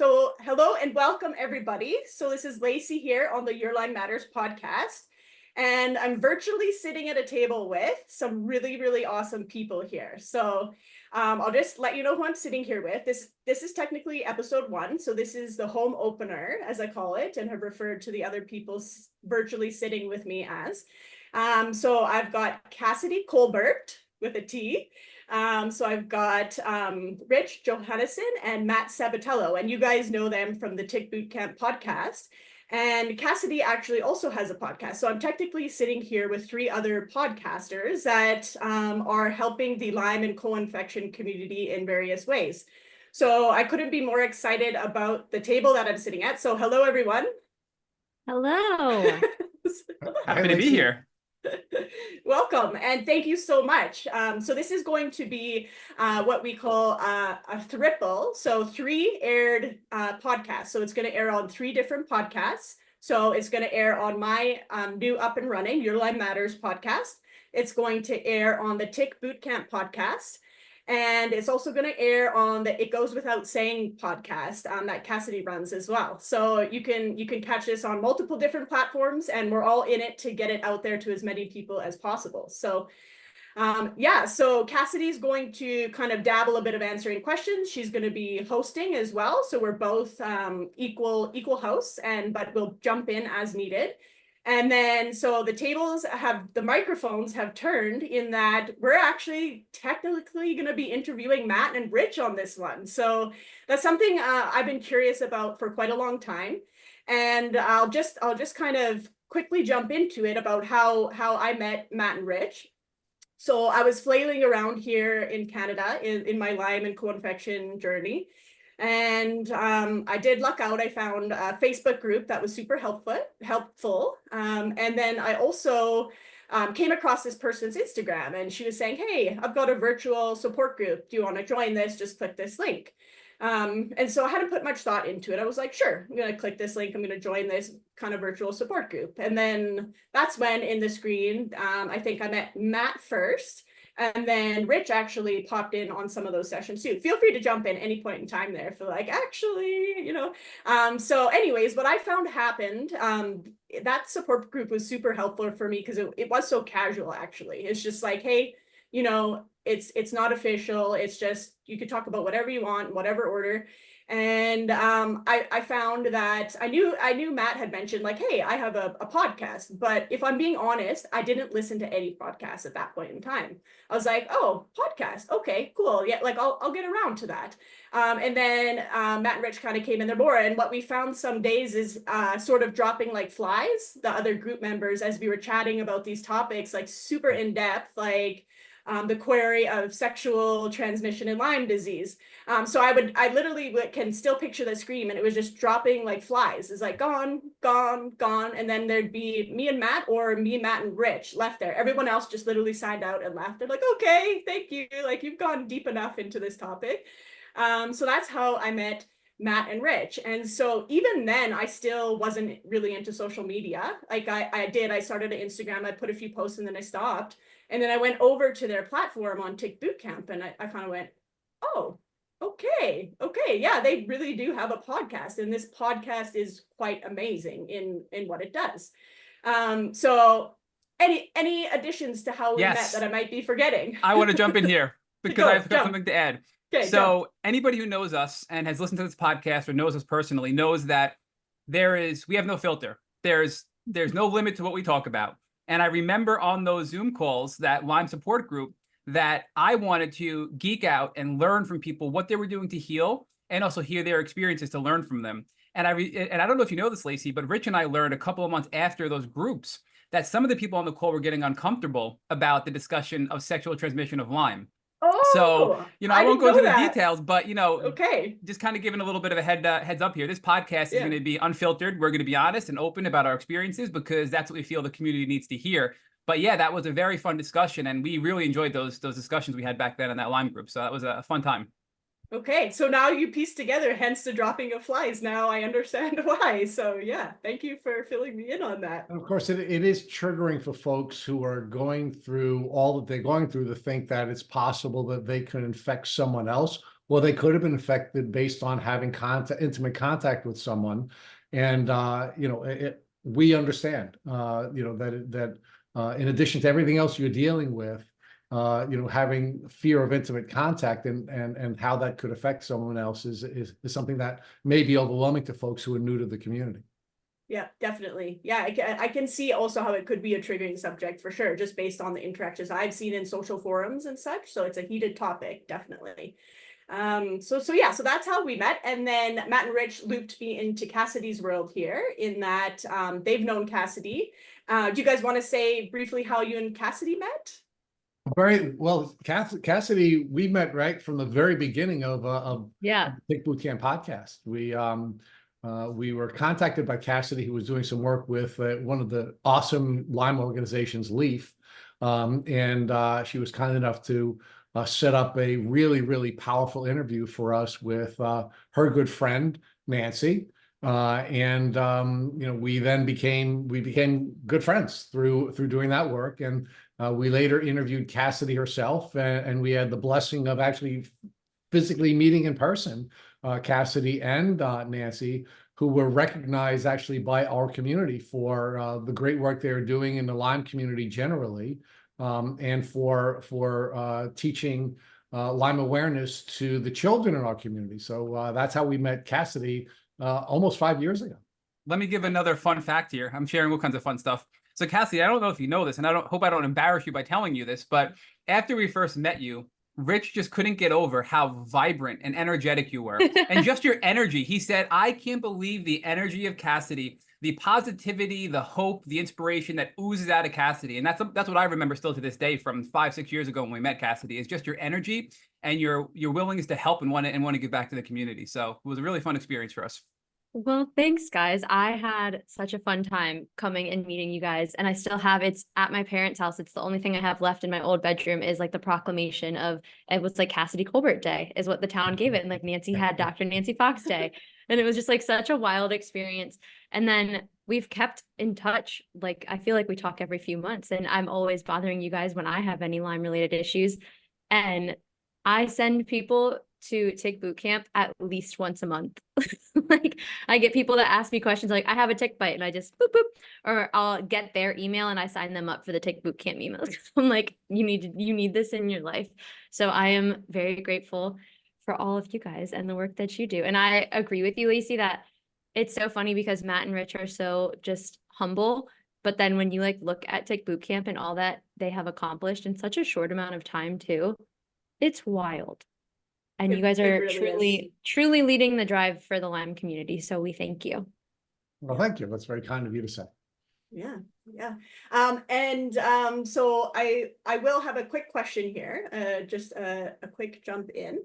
So hello and welcome everybody. So this is Lacey here on the Lyme Matters podcast. And I'm virtually sitting at a table with some really, really awesome people here. So I'll just let you know who I'm sitting here with. This is technically episode 1. So this is the home opener, as I call it, and have referred to the other people virtually sitting with me as. So I've got Cassidy Colbert with a T. So I've got Rich Johannesen and Matt Sabatello, and you guys know them from the Tick Bootcamp podcast. And Cassidy actually also has a podcast. So I'm technically sitting here with 3 other podcasters that are helping the Lyme and co-infection community in various ways. So I couldn't be more excited about the table that I'm sitting at. So hello, everyone. Hello. Happy to be here. Welcome and thank you so much. So this is going to be what we call a triple. So 3 aired podcasts. So it's going to air on 3 different podcasts. So it's going to air on my new up and running Lyme Matters podcast. It's going to air on the Tick Bootcamp podcast. And it's also going to air on the It Goes Without Saying podcast that Cassidy runs as well. So you can catch this on multiple different platforms, and we're all in it to get it out there to as many people as possible. So yeah, so Cassidy's going to kind of dabble a bit of answering questions. She's going to be hosting as well. So we're both equal hosts, but we'll jump in as needed. And then, so the microphones have turned in that we're actually technically going to be interviewing Matt and Rich on this one. So that's something I've been curious about for quite a long time. And I'll just kind of quickly jump into it about how I met Matt and Rich. So I was flailing around here in Canada in my Lyme and co-infection journey. And I did luck out. I found a Facebook group that was super helpful. And then I also came across this person's Instagram, and she was saying, hey, I've got a virtual support group. Do you want to join this? Just click this link. And so I hadn't put much thought into it. I was like, sure, I'm going to click this link. I'm going to join this kind of virtual support group. And then that's when in the screen, I think I met Matt first. And then Rich actually popped in on some of those sessions too. Feel free to jump in any point in time there for like, actually, So anyways, what I found happened, that support group was super helpful for me because it was so casual, actually. It's just like, hey, it's not official. It's just, you could talk about whatever you want, whatever order. And I found that I knew Matt had mentioned like, hey, I have a podcast, but if I'm being honest, I didn't listen to any podcasts at that point in time. I was like, oh, podcast. Okay, cool. Yeah, like I'll get around to that. And then Matt and Rich kind of came in there more. And what we found some days is sort of dropping like flies, the other group members, as we were chatting about these topics, like super in depth, like the query of sexual transmission in Lyme disease. So I literally can still picture the screen, and it was just dropping like flies. It's like gone, gone, gone. And then there'd be me and Matt, or me, Matt and Rich left there. Everyone else just literally signed out and left. They're like, okay, thank you. Like you've gone deep enough into this topic. So that's how I met Matt and Rich. And so even then, I still wasn't really into social media. Like I started an Instagram, I put a few posts and then I stopped. And then I went over to their platform on Tick Bootcamp, and I kind of went, oh, okay, yeah, they really do have a podcast, and this podcast is quite amazing in what it does. So any additions to how we met that I might be forgetting? I want to jump in here because I've got something to add. Okay, so anybody who knows us and has listened to this podcast or knows us personally knows that we have no filter. There's no limit to what we talk about. And I remember on those Zoom calls, that Lyme support group, that I wanted to geek out and learn from people what they were doing to heal, and also hear their experiences to learn from them. And I don't know if you know this, Lacey, but Rich and I learned a couple of months after those groups that some of the people on the call were getting uncomfortable about the discussion of sexual transmission of Lyme. Oh, so, I won't go into the details, but, okay, just kind of giving a little bit of a heads up here. This podcast is going to be unfiltered. We're going to be honest and open about our experiences because that's what we feel the community needs to hear. But yeah, that was a very fun discussion, and we really enjoyed those discussions we had back then in that Lyme group. So that was a fun time. Okay, so now you piece together, hence the dropping of flies. Now I understand why. So yeah, thank you for filling me in on that. And of course, it is triggering for folks who are going through all that they're going through to think that it's possible that they could infect someone else Well, they could have been affected based on having intimate contact with someone. And, we understand, that in addition to everything else you're dealing with, having fear of intimate contact and how that could affect someone else is something that may be overwhelming to folks who are new to the community. Yeah, definitely. Yeah, I can see also how it could be a triggering subject for sure, just based on the interactions I've seen in social forums and such. So it's a heated topic, definitely. So that's how we met. And then Matt and Rich looped me into Cassidy's world here in that they've known Cassidy. Do you guys want to say briefly how you and Cassidy met? Very well, Cassidy, we met right from the very beginning of Yeah. Big Boot Camp podcast. We were contacted by Cassidy, who was doing some work with one of the awesome Lyme organizations, Leaf, and she was kind enough to set up a really, really powerful interview for us with her good friend Nancy, and we became good friends through doing that work, and we later interviewed Cassidy herself, and we had the blessing of actually physically meeting in person, Cassidy and Nancy, who were recognized actually by our community for the great work they're doing in the Lyme community generally, and for teaching Lyme awareness to the children in our community. So that's how we met Cassidy almost 5 years ago. Let me give another fun fact here. I'm sharing all kinds of fun stuff. So Cassidy, I don't know if you know this, and I hope I don't embarrass you by telling you this, but after we first met you, Rich just couldn't get over how vibrant and energetic you were. And just your energy. He said, I can't believe the energy of Cassidy, the positivity, the hope, the inspiration that oozes out of Cassidy. And that's what I remember still to this day from 5-6 years ago when we met Cassidy, is just your energy and your willingness to help and want to give back to the community. So it was a really fun experience for us. Well, thanks, guys. I had such a fun time coming and meeting you guys, and I still have. It's at my parents' house. It's the only thing I have left in my old bedroom is like the proclamation of, it was like Cassidy Colbert Day is what the town gave it. And like Nancy had Dr. Nancy Fox Day. And it was just like such a wild experience. And then we've kept in touch. Like, I feel like we talk every few months, and I'm always bothering you guys when I have any Lyme related issues. And I send people to take boot camp at least once a month. Like, I get people that ask me questions like, I have a tick bite, and I just boop boop, or I'll get their email and I sign them up for the tick boot camp email. I'm like, you need this in your life. So I am very grateful for all of you guys and the work that you do. And I agree with you, Lacey, that it's so funny because Matt and Rich are so just humble, but then when you like look at Tick Boot Camp and all that they have accomplished in such a short amount of time too, it's wild. And you guys are really truly leading the drive for the Lyme community. So we thank you. Well, thank you. That's very kind of you to say. Yeah. So I will have a quick question here, just a quick jump in.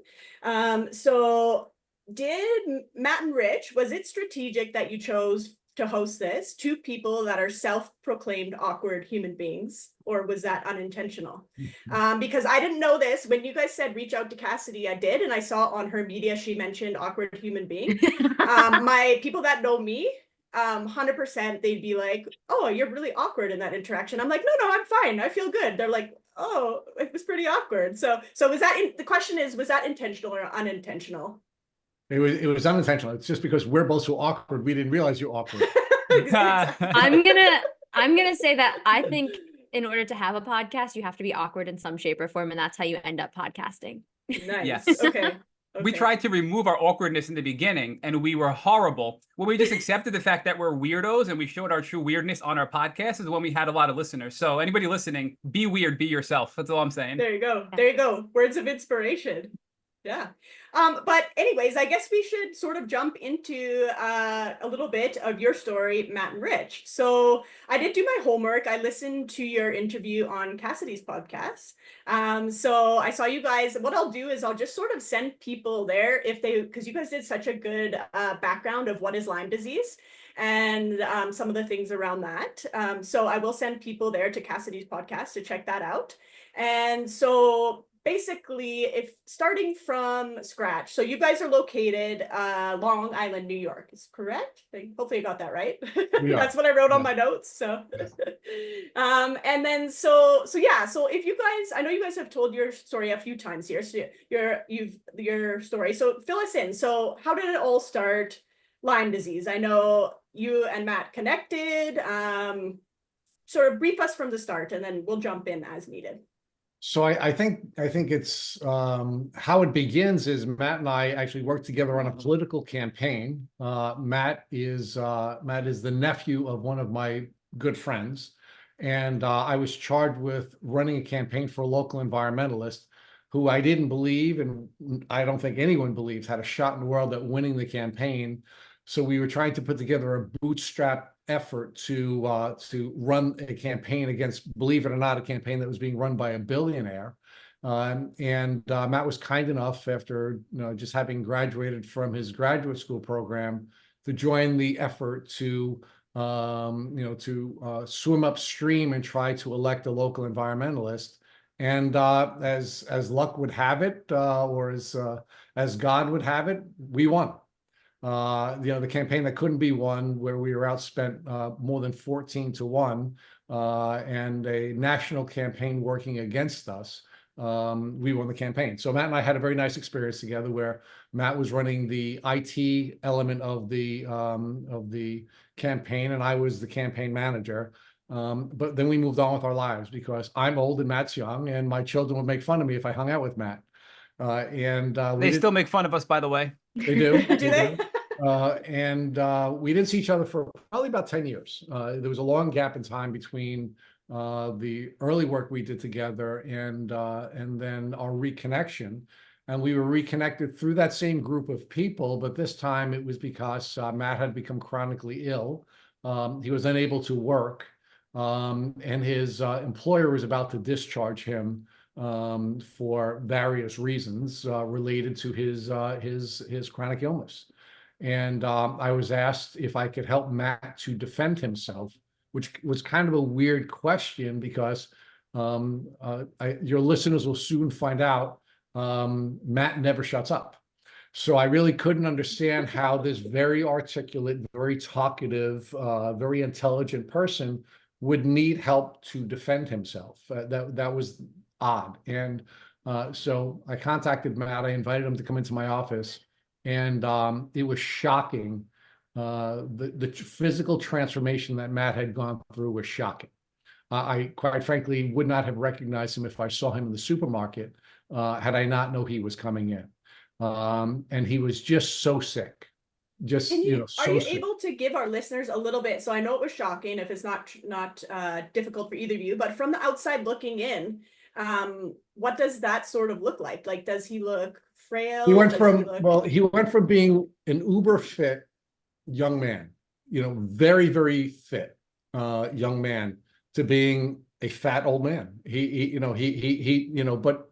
So did Matt and Rich, was it strategic that you chose to host this, two people that are self-proclaimed awkward human beings, or was that unintentional? Because I didn't know this. When you guys said reach out to Cassidy, I did, and I saw on her media she mentioned awkward human being. My people that know me, 100% they'd be like, oh, you're really awkward in that interaction. I'm like, no, I'm fine, I feel good. They're like, oh, it was pretty awkward. So was that the question is, was that intentional or unintentional? It was unintentional. It's just because we're both so awkward, we didn't realize you're awkward. Exactly. I'm gonna say that I think in order to have a podcast, you have to be awkward in some shape or form, and that's how you end up podcasting. Nice. Yes. Okay. We tried to remove our awkwardness in the beginning, and we were horrible. When we just accepted the fact that we're weirdos and we showed our true weirdness on our podcast is when we had a lot of listeners. So anybody listening, be weird, be yourself. That's all I'm saying. There you go. Words of inspiration. Yeah. But anyways, I guess we should sort of jump into a little bit of your story, Matt and Rich. So I did do my homework. I listened to your interview on Cassidy's podcast. So I saw you guys. What I'll do is I'll just sort of send people there because you guys did such a good background of what is Lyme disease and some of the things around that. So I will send people there to Cassidy's podcast to check that out. And so basically, if starting from scratch, so you guys are located Long Island, New York, is correct? Hopefully I got that right. We are. That's what I wrote on Yeah. my notes. So Yes. and then so yeah, so if you guys, I know you guys have told your story a few times here, so your story. So fill us in. So how did it all start? Lyme disease. I know you and Matt connected. Sort of brief us from the start, and then we'll jump in as needed. So I think it's how it begins is Matt and I actually worked together on a political campaign. Matt is the nephew of one of my good friends, and I was charged with running a campaign for a local environmentalist who I didn't believe, and I don't think anyone believes, had a shot in the world at winning the campaign. So we were trying to put together a bootstrap effort to run a campaign against, believe it or not, a campaign that was being run by a billionaire. Matt was kind enough, after just having graduated from his graduate school program, to join the effort to swim upstream and try to elect a local environmentalist. And as luck would have it, or as God would have it, we won. The campaign that couldn't be won, where we were outspent more than 14-1, and a national campaign working against us, we won the campaign. So Matt and I had a very nice experience together, where Matt was running the IT element of the campaign, and I was the campaign manager. But then we moved on with our lives, because I'm old and Matt's young, and my children would make fun of me if I hung out with Matt. They still make fun of us, by the way. They do. Do they? We didn't see each other for probably about 10 years. There was a long gap in time between the early work we did together and then our reconnection. And we were reconnected through that same group of people, but this time it was because Matt had become chronically ill. He was unable to work, and his employer was about to discharge him for various reasons related to his chronic illness. And I was asked if I could help Matt to defend himself, which was kind of a weird question, because your listeners will soon find out Matt never shuts up. So I really couldn't understand how this very articulate, very talkative, very intelligent person would need help to defend himself. That was odd. And so I contacted Matt. I invited him to come into my office, and it was shocking. The physical transformation that Matt had gone through was shocking. I quite frankly would not have recognized him if I saw him in the supermarket, had I not known he was coming in. And he was just so sick. Just, are you sick. able to give our listeners a little bit? So I know it was shocking if it's not difficult for either of you, but from the outside looking in, what does that sort of look like? Like, does he look frail? He went from being an uber fit young man, very, very fit young man, to being a fat old man. But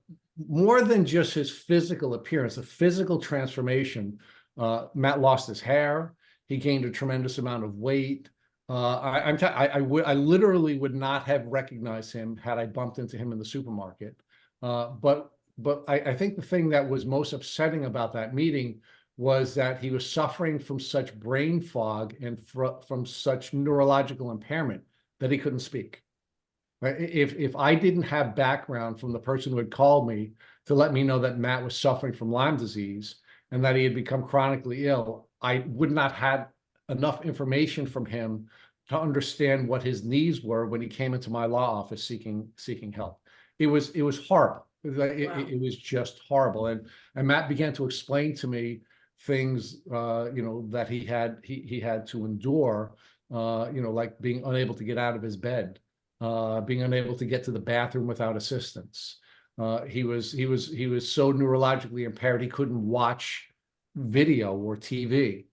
more than just his physical appearance, the physical transformation, Matt lost his hair. He gained a tremendous amount of weight. I literally would not have recognized him had I bumped into him in the supermarket. But I think the thing that was most upsetting about that meeting was that he was suffering from such brain fog and from such neurological impairment that he couldn't speak. If I didn't have background from the person who had called me to let me know that Matt was suffering from Lyme disease and that he had become chronically ill, I would not have enough information from him to understand what his needs were when he came into my law office seeking help. It was horrible. It was just horrible. And Matt began to explain to me things that he had to endure, like being unable to get out of his bed, being unable to get to the bathroom without assistance. He was so neurologically impaired he couldn't watch video or TV.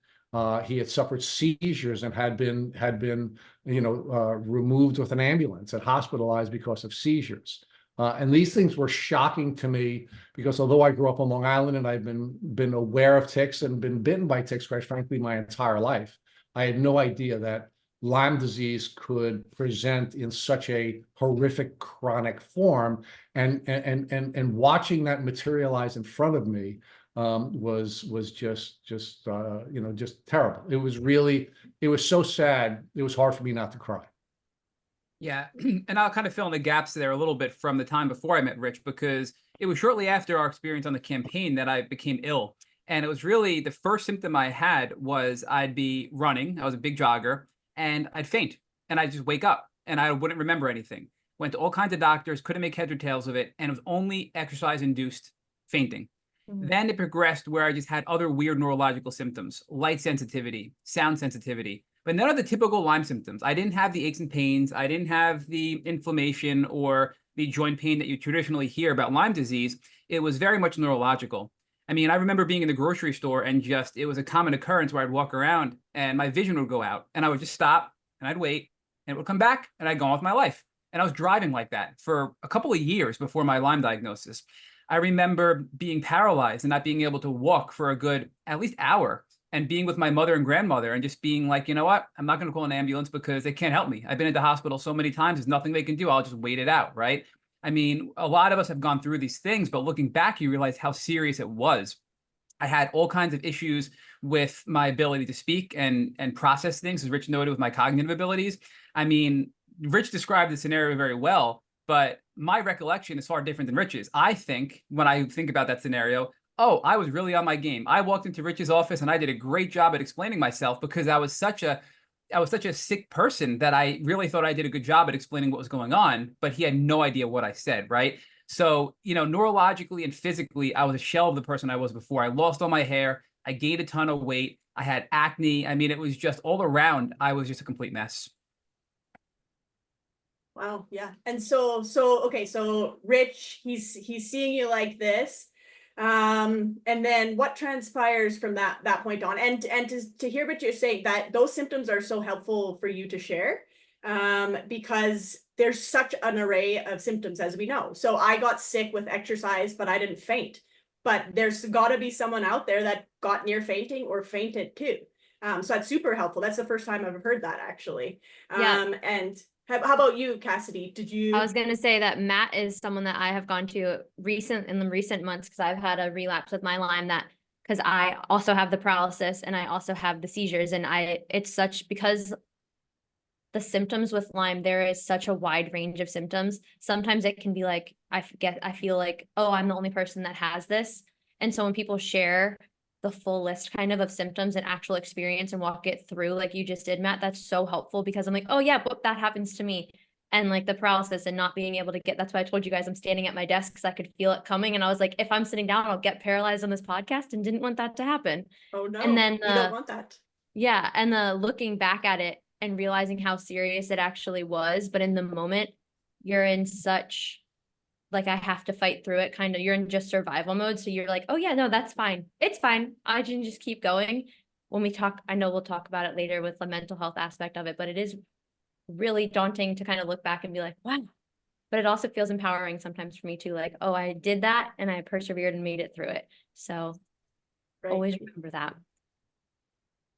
He had suffered seizures and had been removed with an ambulance and hospitalized because of seizures. And these things were shocking to me, because although I grew up on Long Island and I've been aware of ticks and been bitten by ticks, quite frankly, my entire life, I had no idea that Lyme disease could present in such a horrific chronic form, and watching that materialize in front of me was just just terrible. It was so sad. It was hard for me not to cry. Yeah, and I'll kind of fill in the gaps there a little bit from the time before I met Rich, because it was shortly after our experience on the campaign that I became ill. And it was really the first symptom I had was I'd be running. I was a big jogger, and I'd faint, and I'd just wake up and I wouldn't remember anything. Went to all kinds of doctors, couldn't make heads or tails of it, and it was only exercise-induced fainting. Then it progressed where I just had other weird neurological symptoms, light sensitivity, sound sensitivity, but none of the typical Lyme symptoms. I didn't have the aches and pains. I didn't have the inflammation or the joint pain that you traditionally hear about Lyme disease. It was very much neurological. I mean, I remember being in the grocery store and just, it was a common occurrence where I'd walk around and my vision would go out and I would just stop and I'd wait and it would come back and I'd go on with my life. And I was driving like that for a couple of years before my Lyme diagnosis. I remember being paralyzed and not being able to walk for a good at least hour, and being with my mother and grandmother and just being like, you know what, I'm not going to call an ambulance because they can't help me. I've been at the hospital so many times, there's nothing they can do. I'll just wait it out, right? I mean, a lot of us have gone through these things, but looking back, you realize how serious it was. I had all kinds of issues with my ability to speak and process things, as Rich noted, with my cognitive abilities. I mean, Rich described the scenario very well, but my recollection is far different than Rich's. I think when I think about that scenario, oh, I was really on my game. I walked into Rich's office and I did a great job at explaining myself because I was such a sick person that I really thought I did a good job at explaining what was going on, but he had no idea what I said, right? So, neurologically and physically, I was a shell of the person I was before. I lost all my hair. I gained a ton of weight. I had acne. I mean, it was just all around. I was just a complete mess. Wow, yeah. And okay, so Rich, he's seeing you like this. And then what transpires from that point on? And to hear what you're saying, that those symptoms are so helpful for you to share, because there's such an array of symptoms, as we know. So I got sick with exercise, but I didn't faint. But there's got to be someone out there that got near fainting or fainted too. So that's super helpful. That's the first time I've heard that, actually. Yeah. And how about you, Cassidy? Did you? I was going to say that Matt is someone that I have gone to in the recent months, because I've had a relapse with my Lyme, because I also have the paralysis and I also have the seizures, and because the symptoms with Lyme, there is such a wide range of symptoms. Sometimes it can be like, I feel like, oh, I'm the only person that has this. And so when people share the full list kind of symptoms and actual experience and walk it through like you just did, Matt, that's so helpful, because I'm like, oh yeah, but that happens to me. And like the paralysis and not being able to that's why I told you guys I'm standing at my desk, because I could feel it coming. And I was like, if I'm sitting down, I'll get paralyzed on this podcast, and didn't want that to happen. Oh no, and then you don't want that. Yeah. And the looking back at it and realizing how serious it actually was. But in the moment, you're in such, like, I have to fight through it, kind of, you're in just survival mode. So you're like, oh yeah, no, that's fine. It's fine. I can just keep going. When we talk, I know we'll talk about it later with the mental health aspect of it, but it is really daunting to kind of look back and be like, wow. But it also feels empowering sometimes for me too. Like, oh, I did that and I persevered and made it through it. So always remember that.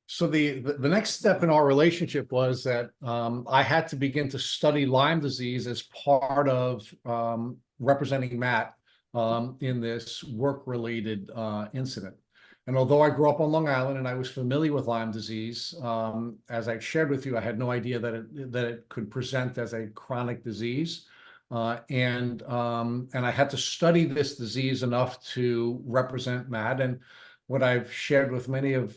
So the next step in our relationship was that I had to begin to study Lyme disease as part of representing Matt in this work-related incident. And although I grew up on Long Island and I was familiar with Lyme disease, as I shared with you, I had no idea that it could present as a chronic disease. And I had to study this disease enough to represent Matt. And what I've shared with many of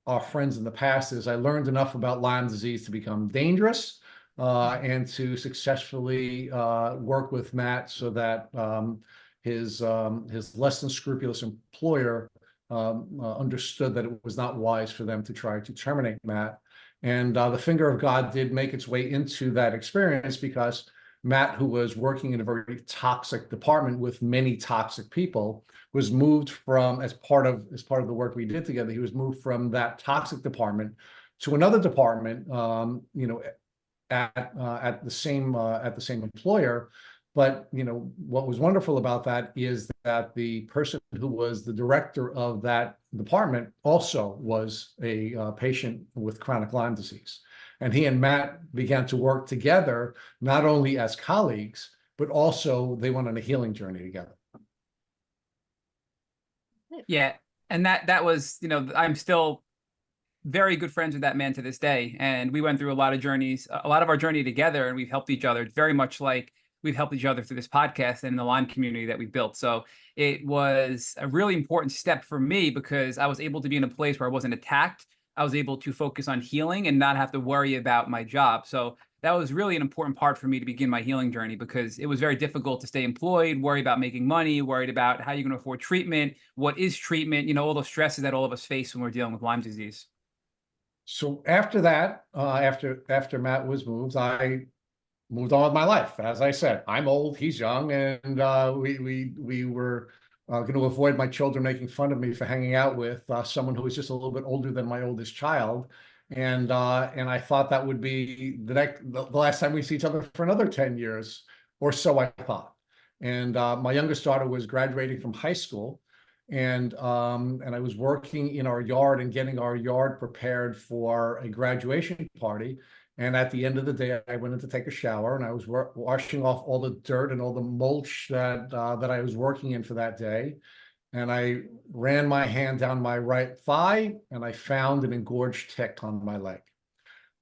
our friends in the past is I learned enough about Lyme disease to become dangerous and to successfully work with Matt so that his less than scrupulous employer understood that it was not wise for them to try to terminate Matt. And the finger of God did make its way into that experience, because Matt, who was working in a very toxic department with many toxic people, was moved from, as part of the work we did together, he was moved from that toxic department to another department, at the same employer. But what was wonderful about that is that the person who was the director of that department also was a patient with chronic Lyme disease. And he and Matt began to work together, not only as colleagues, but also they went on a healing journey together. Yeah. And that was, I'm still very good friends with that man to this day. And we went through a lot of journeys, a lot of our journey together, and we've helped each other very much like we've helped each other through this podcast and the Lyme community that we built. So it was a really important step for me because I was able to be in a place where I wasn't attacked. I was able to focus on healing and not have to worry about my job. So that was really an important part for me to begin my healing journey because it was very difficult to stay employed, worry about making money, worried about how you're going to afford treatment, what is treatment, all those stresses that all of us face when we're dealing with Lyme disease. So after that, after Matt was moved, I moved on with my life. As I said, I'm old, he's young, and we were going to avoid my children making fun of me for hanging out with someone who was just a little bit older than my oldest child. And I thought that would be the last time we see each other for another 10 years or so, I thought. And my youngest daughter was graduating from high school. And I was working in our yard and getting our yard prepared for a graduation party. And at the end of the day, I went in to take a shower, and I was washing off all the dirt and all the mulch that I was working in for that day. And I ran my hand down my right thigh, and I found an engorged tick on my leg.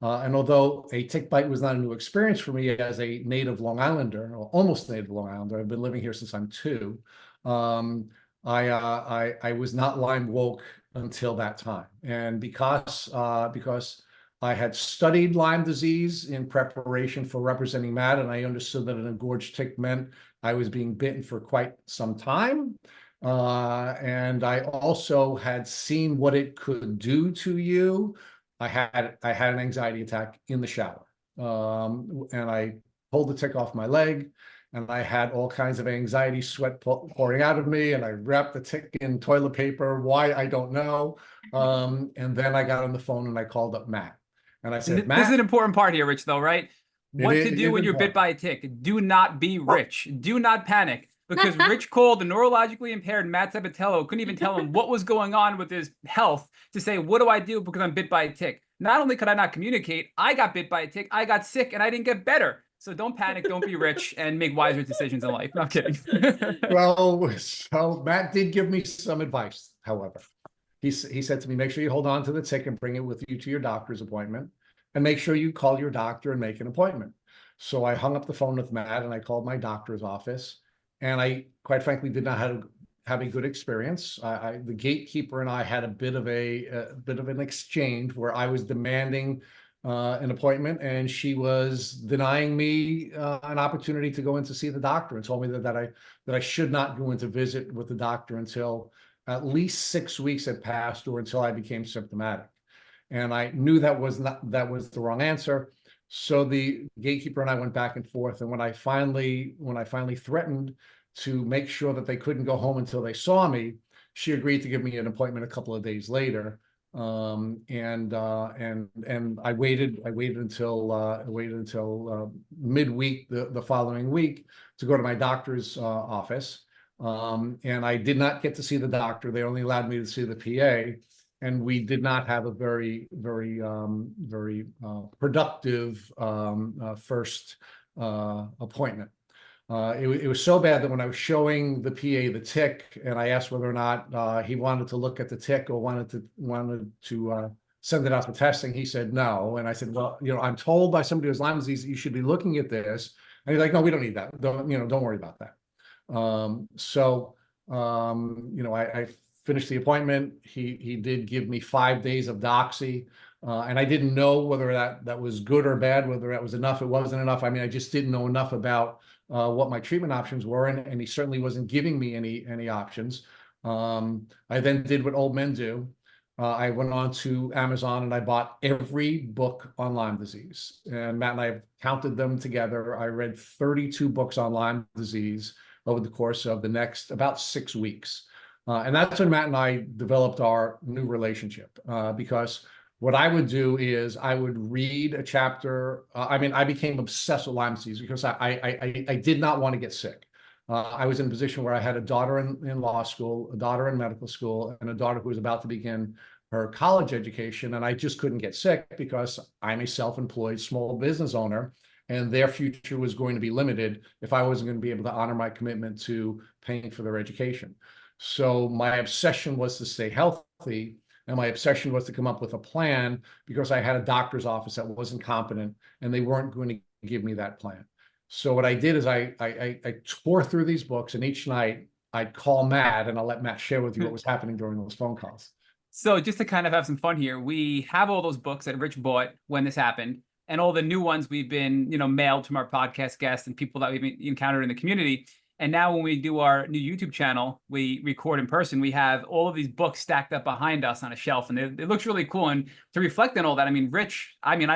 And although a tick bite was not a new experience for me as a native Long Islander, or almost native Long Islander, I've been living here since I'm 2. I was not Lyme woke until that time, and because I had studied Lyme disease in preparation for representing Matt, and I understood that an engorged tick meant I was being bitten for quite some time, and I also had seen what it could do to you. I had an anxiety attack in the shower, and I pulled the tick off my leg. And I had all kinds of anxiety sweat pouring out of me, and I wrapped the tick in toilet paper. Why, I don't know. And then I got on the phone and I called up Matt. And I said, Matt. This is an important part here, Rich, though, right? What to do when you're bit by a tick. Do not be Rich. Do not panic. Because Rich called the neurologically impaired Matt Sabatello, couldn't even tell him what was going on with his health to say, what do I do because I'm bit by a tick? Not only could I not communicate, I got bit by a tick, I got sick, and I didn't get better. So don't panic, don't be Rich, and make wiser decisions in life. No, I'm kidding. Well, so Matt did give me some advice, however. He said to me, make sure you hold on to the tick and bring it with you to your doctor's appointment, and make sure you call your doctor and make an appointment. So I hung up the phone with Matt and I called my doctor's office, and I, quite frankly, did not have a good experience. The gatekeeper and I had a bit of an exchange where I was demanding an appointment, and she was denying me an opportunity to go in to see the doctor, and told me that I should not go in to visit with the doctor until at least 6 weeks had passed, or until I became symptomatic. And I knew that was the wrong answer. So the gatekeeper and I went back and forth. And when I finally threatened to make sure that they couldn't go home until they saw me, she agreed to give me an appointment a couple of days later. And I waited until midweek the following week to go to my doctor's office. And I did not get to see the doctor. They only allowed me to see the PA. And we did not have a very productive first appointment. It was so bad that when I was showing the PA the tick, and I asked whether or not he wanted to look at the tick or wanted to send it out for testing, he said no. And I said, well, I'm told by somebody who has Lyme disease you should be looking at this. And he's like, no, we don't need that. Don't worry about that. I finished the appointment. He did give me 5 days of doxy. And I didn't know whether that was good or bad, whether that was enough, it wasn't enough. I mean, I just didn't know enough about what my treatment options were, and he certainly wasn't giving me any options. I then did what old men do. I went on to Amazon and I bought every book on Lyme disease. And Matt and I counted them together. I read 32 books on Lyme disease over the course of the next about 6 weeks. And that's when Matt and I developed our new relationship, because what I would do is I would read a chapter. I became obsessed with Lyme disease because I did not want to get sick. I was in a position where I had a daughter in law school, a daughter in medical school, and a daughter who was about to begin her college education, and I just couldn't get sick because I'm a self-employed small business owner, and their future was going to be limited if I wasn't going to be able to honor my commitment to paying for their education. So my obsession was to stay healthy, and my obsession was to come up with a plan because I had a doctor's office that wasn't competent, and they weren't going to give me that plan. So what I did is I tore through these books, and each night I'd call Matt, and I'll let Matt share with you what was happening during those phone calls. So just to kind of have some fun here, we have all those books that Rich bought when this happened, and all the new ones we've been, mailed from our podcast guests and people that we've encountered in the community. And now when we do our new YouTube channel, we record in person, we have all of these books stacked up behind us on a shelf, and it looks really cool. And to reflect on all that, I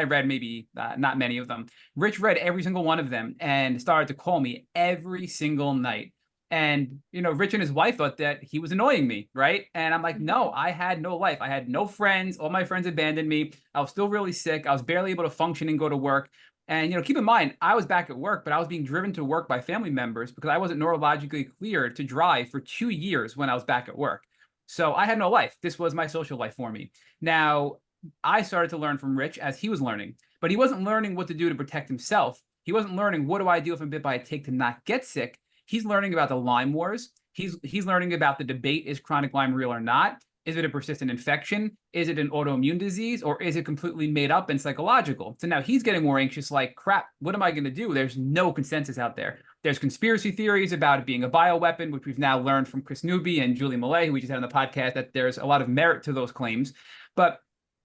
read maybe not many of them. Rich read every single one of them and started to call me every single night. And, Rich and his wife thought that he was annoying me, right? And I'm like, no, I had no life. I had no friends. All my friends abandoned me. I was still really sick. I was barely able to function and go to work. And, keep in mind, I was back at work, but I was being driven to work by family members because I wasn't neurologically cleared to drive for 2 years when I was back at work. So I had no life. This was my social life for me. Now, I started to learn from Rich as he was learning, but he wasn't learning what to do to protect himself. He wasn't learning, what do I do if I'm bit by a tick to not get sick? He's learning about the Lyme wars. He's learning about the debate, is chronic Lyme real or not? Is it a persistent infection? Is it an autoimmune disease? Or is it completely made up and psychological? So now he's getting more anxious, like, crap, what am I going to do? There's no consensus out there. There's conspiracy theories about it being a bioweapon, which we've now learned from Chris Newby and Julie Millay, who we just had on the podcast, that there's a lot of merit to those claims. But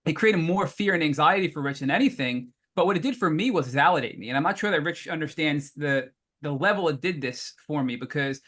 it created more fear and anxiety for Rich than anything. But what it did for me was validate me. And I'm not sure that Rich understands the level it did this for me, because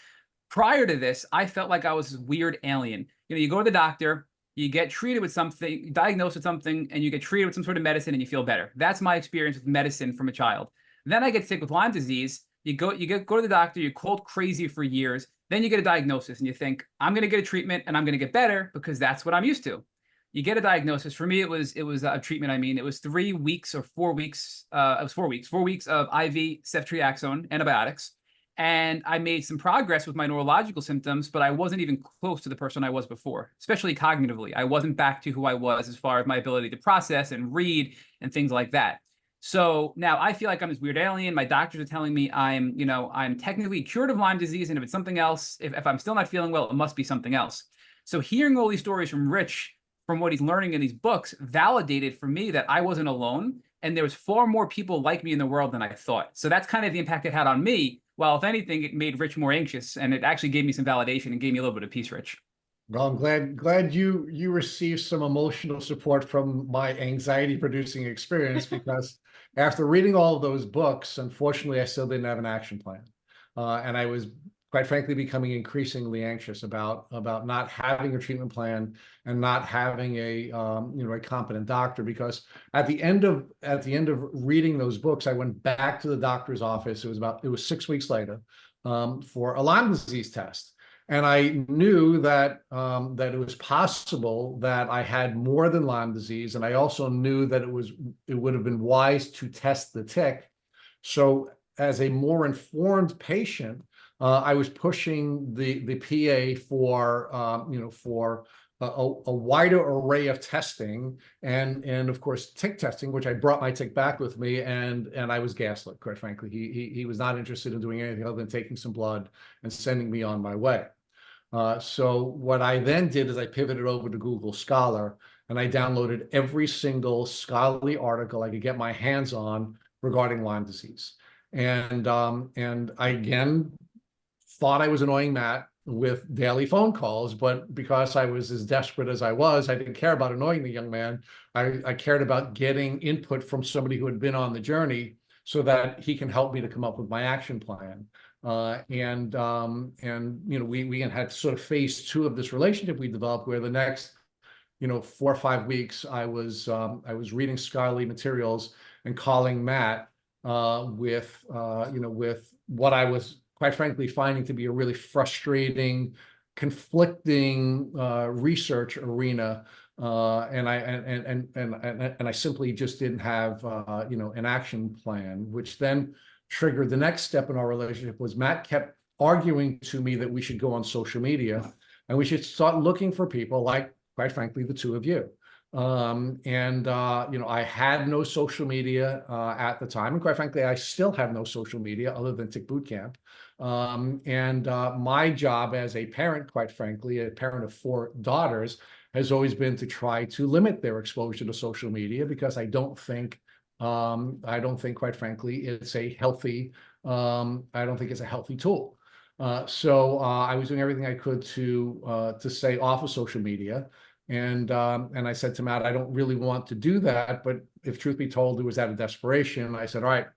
prior to this, I felt like I was this weird alien. You go to the doctor, you get treated with something, diagnosed with something, and you get treated with some sort of medicine and you feel better. That's my experience with medicine from a child. Then I get sick with Lyme disease. You go to the doctor, you're cold crazy for years. Then you get a diagnosis and you think, I'm going to get a treatment and I'm going to get better because that's what I'm used to. You get a diagnosis. For me, it was a treatment. It was 3 weeks or 4 weeks. It was 4 weeks. 4 weeks of IV ceftriaxone antibiotics, and I made some progress with my neurological symptoms, but I wasn't even close to the person I was before, especially cognitively. I wasn't back to who I was as far as my ability to process and read and things like that. So now I feel like I'm this weird alien. My doctors are telling me I'm technically cured of Lyme disease, and if it's something else, if I'm still not feeling well, it must be something else. So hearing all these stories from Rich, from what he's learning in these books, validated for me that I wasn't alone, and there was far more people like me in the world than I thought. So that's kind of the impact it had on me. Well, if anything, it made Rich more anxious, and it actually gave me some validation and gave me a little bit of peace, Rich. Well, I'm glad you received some emotional support from my anxiety-producing experience, because after reading all of those books, unfortunately, I still didn't have an action plan, and I was, quite frankly, becoming increasingly anxious about not having a treatment plan and not having a competent doctor. Because at the end of reading those books, I went back to the doctor's office. It was 6 weeks later, for a Lyme disease test. And I knew that it was possible that I had more than Lyme disease, and I also knew that it would have been wise to test the tick. So, as a more informed patient, I was pushing the PA for a wider array of testing, and of course tick testing, which I brought my tick back with me, and I was gaslit, quite frankly. He was not interested in doing anything other than taking some blood and sending me on my way. So what I then did is I pivoted over to Google Scholar, and I downloaded every single scholarly article I could get my hands on regarding Lyme disease. And I again thought I was annoying Matt with daily phone calls, but because I was as desperate as I was, I didn't care about annoying the young man. I cared about getting input from somebody who had been on the journey so that he can help me to come up with my action plan. We had sort of phase 2 of this relationship we developed, where the next 4 or 5 weeks I was reading scholarly materials and calling Matt with what I was, quite frankly, finding to be a really frustrating, conflicting research arena, and I simply just didn't have an action plan, which then triggered the next step in our relationship. Was Matt kept arguing to me that we should go on social media and we should start looking for people like quite frankly, the two of you. I had no social media at the time, and quite frankly, I still have no social media other than Tick Boot Camp. My job as a parent, quite frankly, a parent of 4 daughters, has always been to try to limit their exposure to social media, because I don't think, quite frankly, it's a healthy. I don't think it's a healthy tool. I was doing everything I could to stay off of social media. And I said to Matt, I don't really want to do that, but if truth be told, it was out of desperation. I said, all right,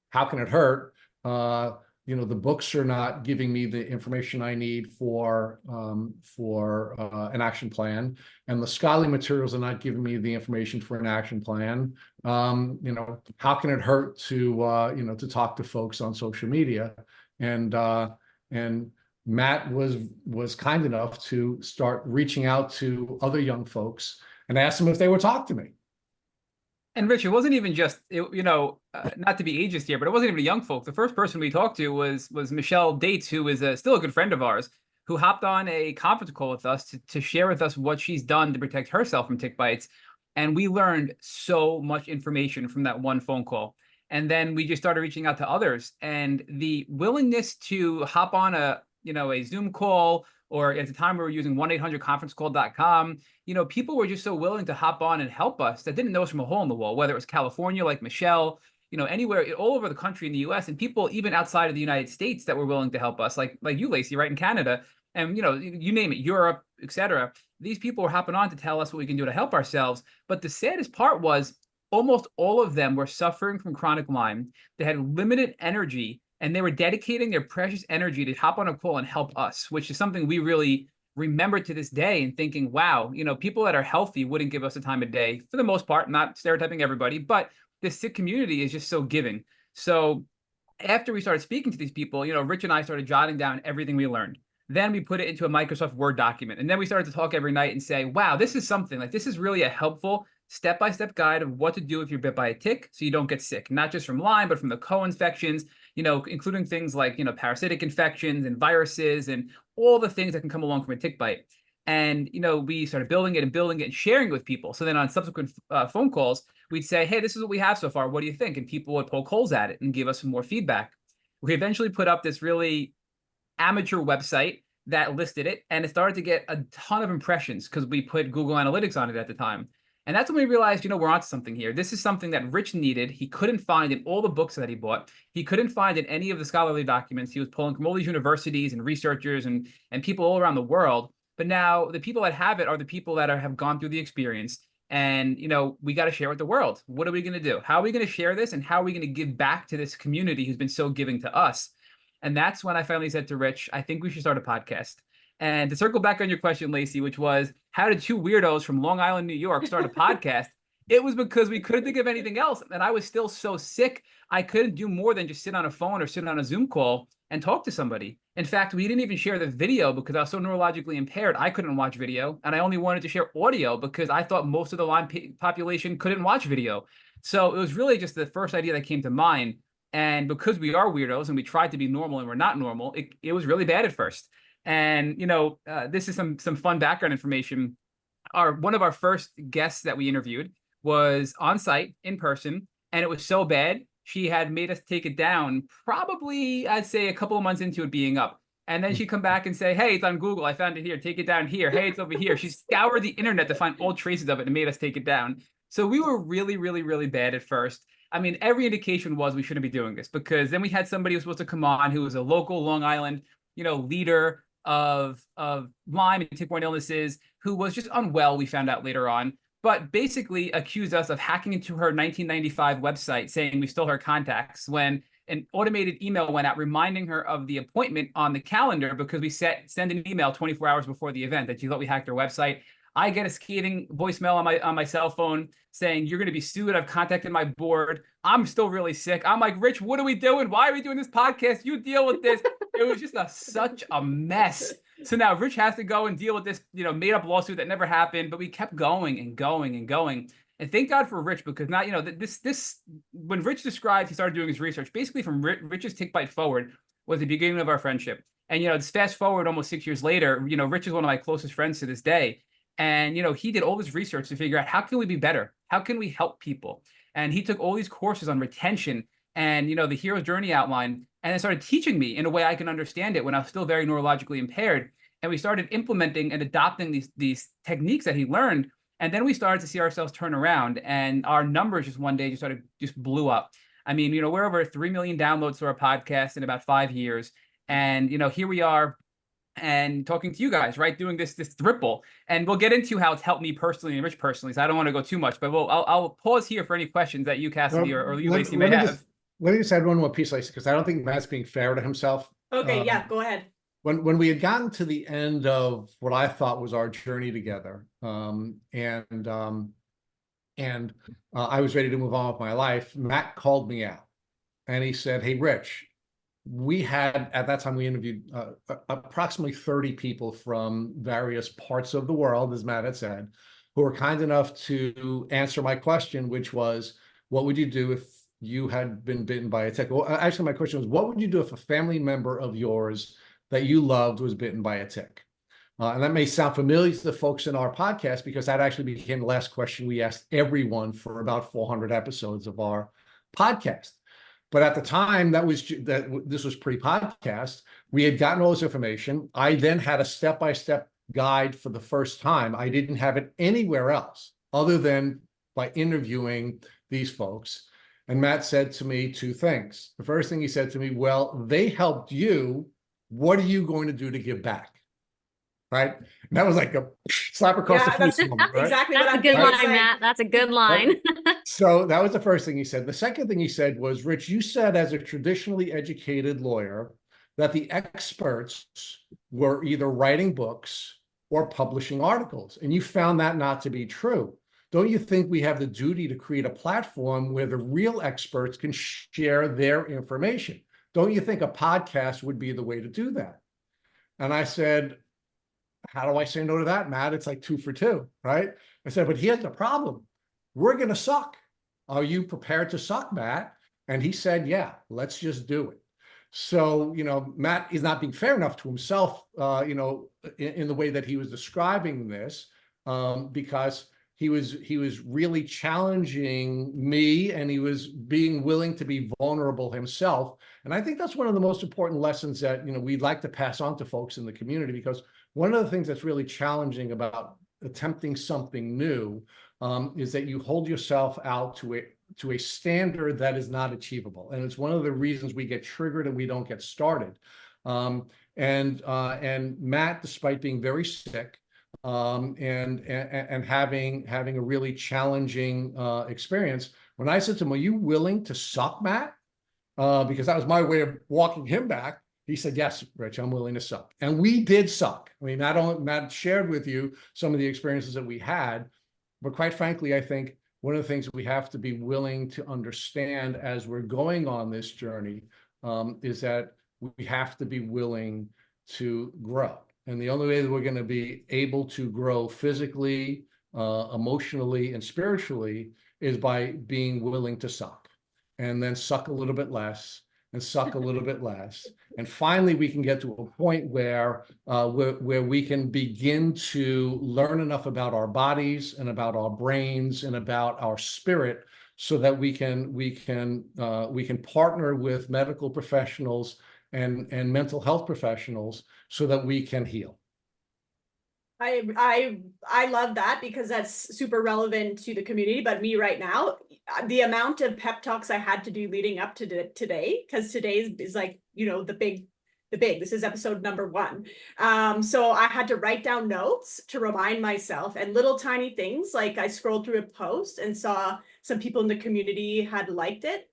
how can it hurt? The books are not giving me the information I need for an action plan, and the scholarly materials are not giving me the information for an action plan. How can it hurt to talk to folks on social media? And Matt was kind enough to start reaching out to other young folks and ask them if they would talk to me. And Rich, it wasn't even just, not to be ageist here, but it wasn't even a young folk. The first person we talked to was Michelle Dates, who is still a good friend of ours, who hopped on a conference call with us to share with us what she's done to protect herself from tick bites. And we learned so much information from that one phone call. And then we just started reaching out to others, and the willingness to hop on a Zoom call, or at the time we were using 1-800-conferencecall.com. People were just so willing to hop on and help us that didn't know us from a hole in the wall, whether it was California, like Michelle, anywhere, all over the country in the US, and people even outside of the United States that were willing to help us, like you, Lacey, right, in Canada, and, you name it, Europe, etc. These people were hopping on to tell us what we can do to help ourselves. But the saddest part was almost all of them were suffering from chronic Lyme. They had limited energy, and they were dedicating their precious energy to hop on a call and help us, which is something we really remember to this day, and thinking, wow, people that are healthy wouldn't give us the time of day for the most part, not stereotyping everybody, but the sick community is just so giving. So after we started speaking to these people, Rich and I started jotting down everything we learned. Then we put it into a Microsoft Word document. And then we started to talk every night and say, wow, this is something, like, this is really a helpful step-by-step guide of what to do if you're bit by a tick so you don't get sick, not just from Lyme, but from the co-infections, including things like, parasitic infections and viruses and all the things that can come along from a tick bite. And, we started building it and sharing it with people. So then on subsequent phone calls, we'd say, hey, this is what we have so far. What do you think? And people would poke holes at it and give us some more feedback. We eventually put up this really amateur website that listed it, and it started to get a ton of impressions because we put Google Analytics on it at the time. And that's when we realized, we're onto something here. This is something that Rich needed. He couldn't find in all the books that he bought. He couldn't find in any of the scholarly documents. He was pulling from all these universities and researchers and people all around the world. But now the people that have it are the people that have gone through the experience. And, we got to share with the world. What are we going to do? How are we going to share this? And how are we going to give back to this community who's been so giving to us? And that's when I finally said to Rich, I think we should start a podcast. And to circle back on your question, Lacey, which was, how did 2 weirdos from Long Island, New York start a podcast? It was because we couldn't think of anything else. And I was still so sick, I couldn't do more than just sit on a phone or sit on a Zoom call and talk to somebody. In fact, we didn't even share the video because I was so neurologically impaired, I couldn't watch video. And I only wanted to share audio because I thought most of the Lyme population couldn't watch video. So it was really just the first idea that came to mind. And because we are weirdos and we tried to be normal and we're not normal, it was really bad at first. And, this is some fun background information. One of our first guests that we interviewed was on site in person, and it was so bad, she had made us take it down probably, I'd say, a couple of months into it being up. And then she'd come back and say, hey, it's on Google. I found it here. Take it down here. Hey, it's over here. She scoured the internet to find all traces of it and made us take it down. So we were really, really, really bad at first. I mean, every indication was we shouldn't be doing this, because then we had somebody who was supposed to come on who was a local Long Island, leader of Lyme and tick-borne illnesses, who was just unwell, we found out later on, but basically accused us of hacking into her 1995 website, saying we stole her contacts, when an automated email went out reminding her of the appointment on the calendar, because we send an email 24 hours before the event that she thought we hacked her website. I get a scathing voicemail on my cell phone saying, you're going to be sued. I've contacted my board. I'm still really sick. I'm like, Rich, what are we doing? Why are we doing this podcast? You deal with this. It was just such a mess. So now Rich has to go and deal with this, made up lawsuit that never happened, but we kept going and going and going. And thank God for Rich, because now, this when Rich described, he started doing his research, basically from Rich's tick bite forward was the beginning of our friendship. And, fast forward almost 6 years later, Rich is one of my closest friends to this day. And, he did all this research to figure out how can we be better? How can we help people? And he took all these courses on retention and, the hero's journey outline, and then started teaching me in a way I can understand it when I was still very neurologically impaired. And we started implementing and adopting these techniques that he learned. And then we started to see ourselves turn around, and our numbers just one day just blew up. I mean, we're over 3 million downloads to our podcast in about 5 years. And, here we are and talking to you guys, right? Doing this triple. And we'll get into how it's helped me personally and Rich personally. So I don't want to go too much, but I'll pause here for any questions that you, Cassidy, or you, Lacey, may have. Let me just add one more piece, Lacey, because I don't think Matt's being fair to himself. Okay, yeah, go ahead. When we had gotten to the end of what I thought was our journey together, and I was ready to move on with my life, Matt called me out and he said, "Hey, Rich, we had, at that time, we interviewed approximately 30 people from various parts of the world, as Matt had said, who were kind enough to answer my question, which was, what would you do if you had been bitten by a tick?" Well, actually, my question was, what would you do if a family member of yours that you loved was bitten by a tick? And that may sound familiar to the folks in our podcast, because that actually became the last question we asked everyone for about 400 episodes of our podcast. But at the time, this was pre-podcast. We had gotten all this information. I then had a step-by-step guide for the first time. I didn't have it anywhere else other than by interviewing these folks. And Matt said to me two things. The first thing he said to me, "Well, they helped you. What are you going to do to give back?" Right? And that was like a slap across the face moment, right? Exactly. That's a good line, Matt. That's a good line. So that was the first thing he said. The second thing he said was, "Rich, you said as a traditionally educated lawyer that the experts were either writing books or publishing articles, and you found that not to be true. Don't you think we have the duty to create a platform where the real experts can share their information? Don't you think a podcast would be the way to do that?" And I said, "How do I say no to that, Matt? It's like 2 for 2, right?" I said, "But here's the problem. We're going to suck. Are you prepared to suck, Matt?" And he said, "Yeah, let's just do it." So, Matt is not being fair enough to himself, in the way that he was describing this, because he was really challenging me, and he was being willing to be vulnerable himself. And I think that's one of the most important lessons that, we'd like to pass on to folks in the community, because one of the things that's really challenging about attempting something new is that you hold yourself out to a standard that is not achievable. And it's one of the reasons we get triggered and we don't get started. And Matt, despite being very sick, and having a really challenging experience, when I said to him, "Are you willing to suck, Matt?" Because that was my way of walking him back. He said, "Yes, Rich, I'm willing to suck." And we did suck. I mean, Matt shared with you some of the experiences that we had, but quite frankly, I think one of the things we have to be willing to understand as we're going on this journey is that we have to be willing to grow. And the only way that we're going to be able to grow physically, emotionally, and spiritually is by being willing to suck, and then suck a little bit less, and suck a little bit less. And finally, we can get to a point where we can begin to learn enough about our bodies and about our brains and about our spirit, so that we can partner with medical professionals and mental health professionals so that we can heal. I love that, because that's super relevant to the community. But me right now, the amount of pep talks I had to do leading up to today, because today is like, the big, this is episode number 1. So I had to write down notes to remind myself, and little tiny things, like I scrolled through a post and saw some people in the community had liked it.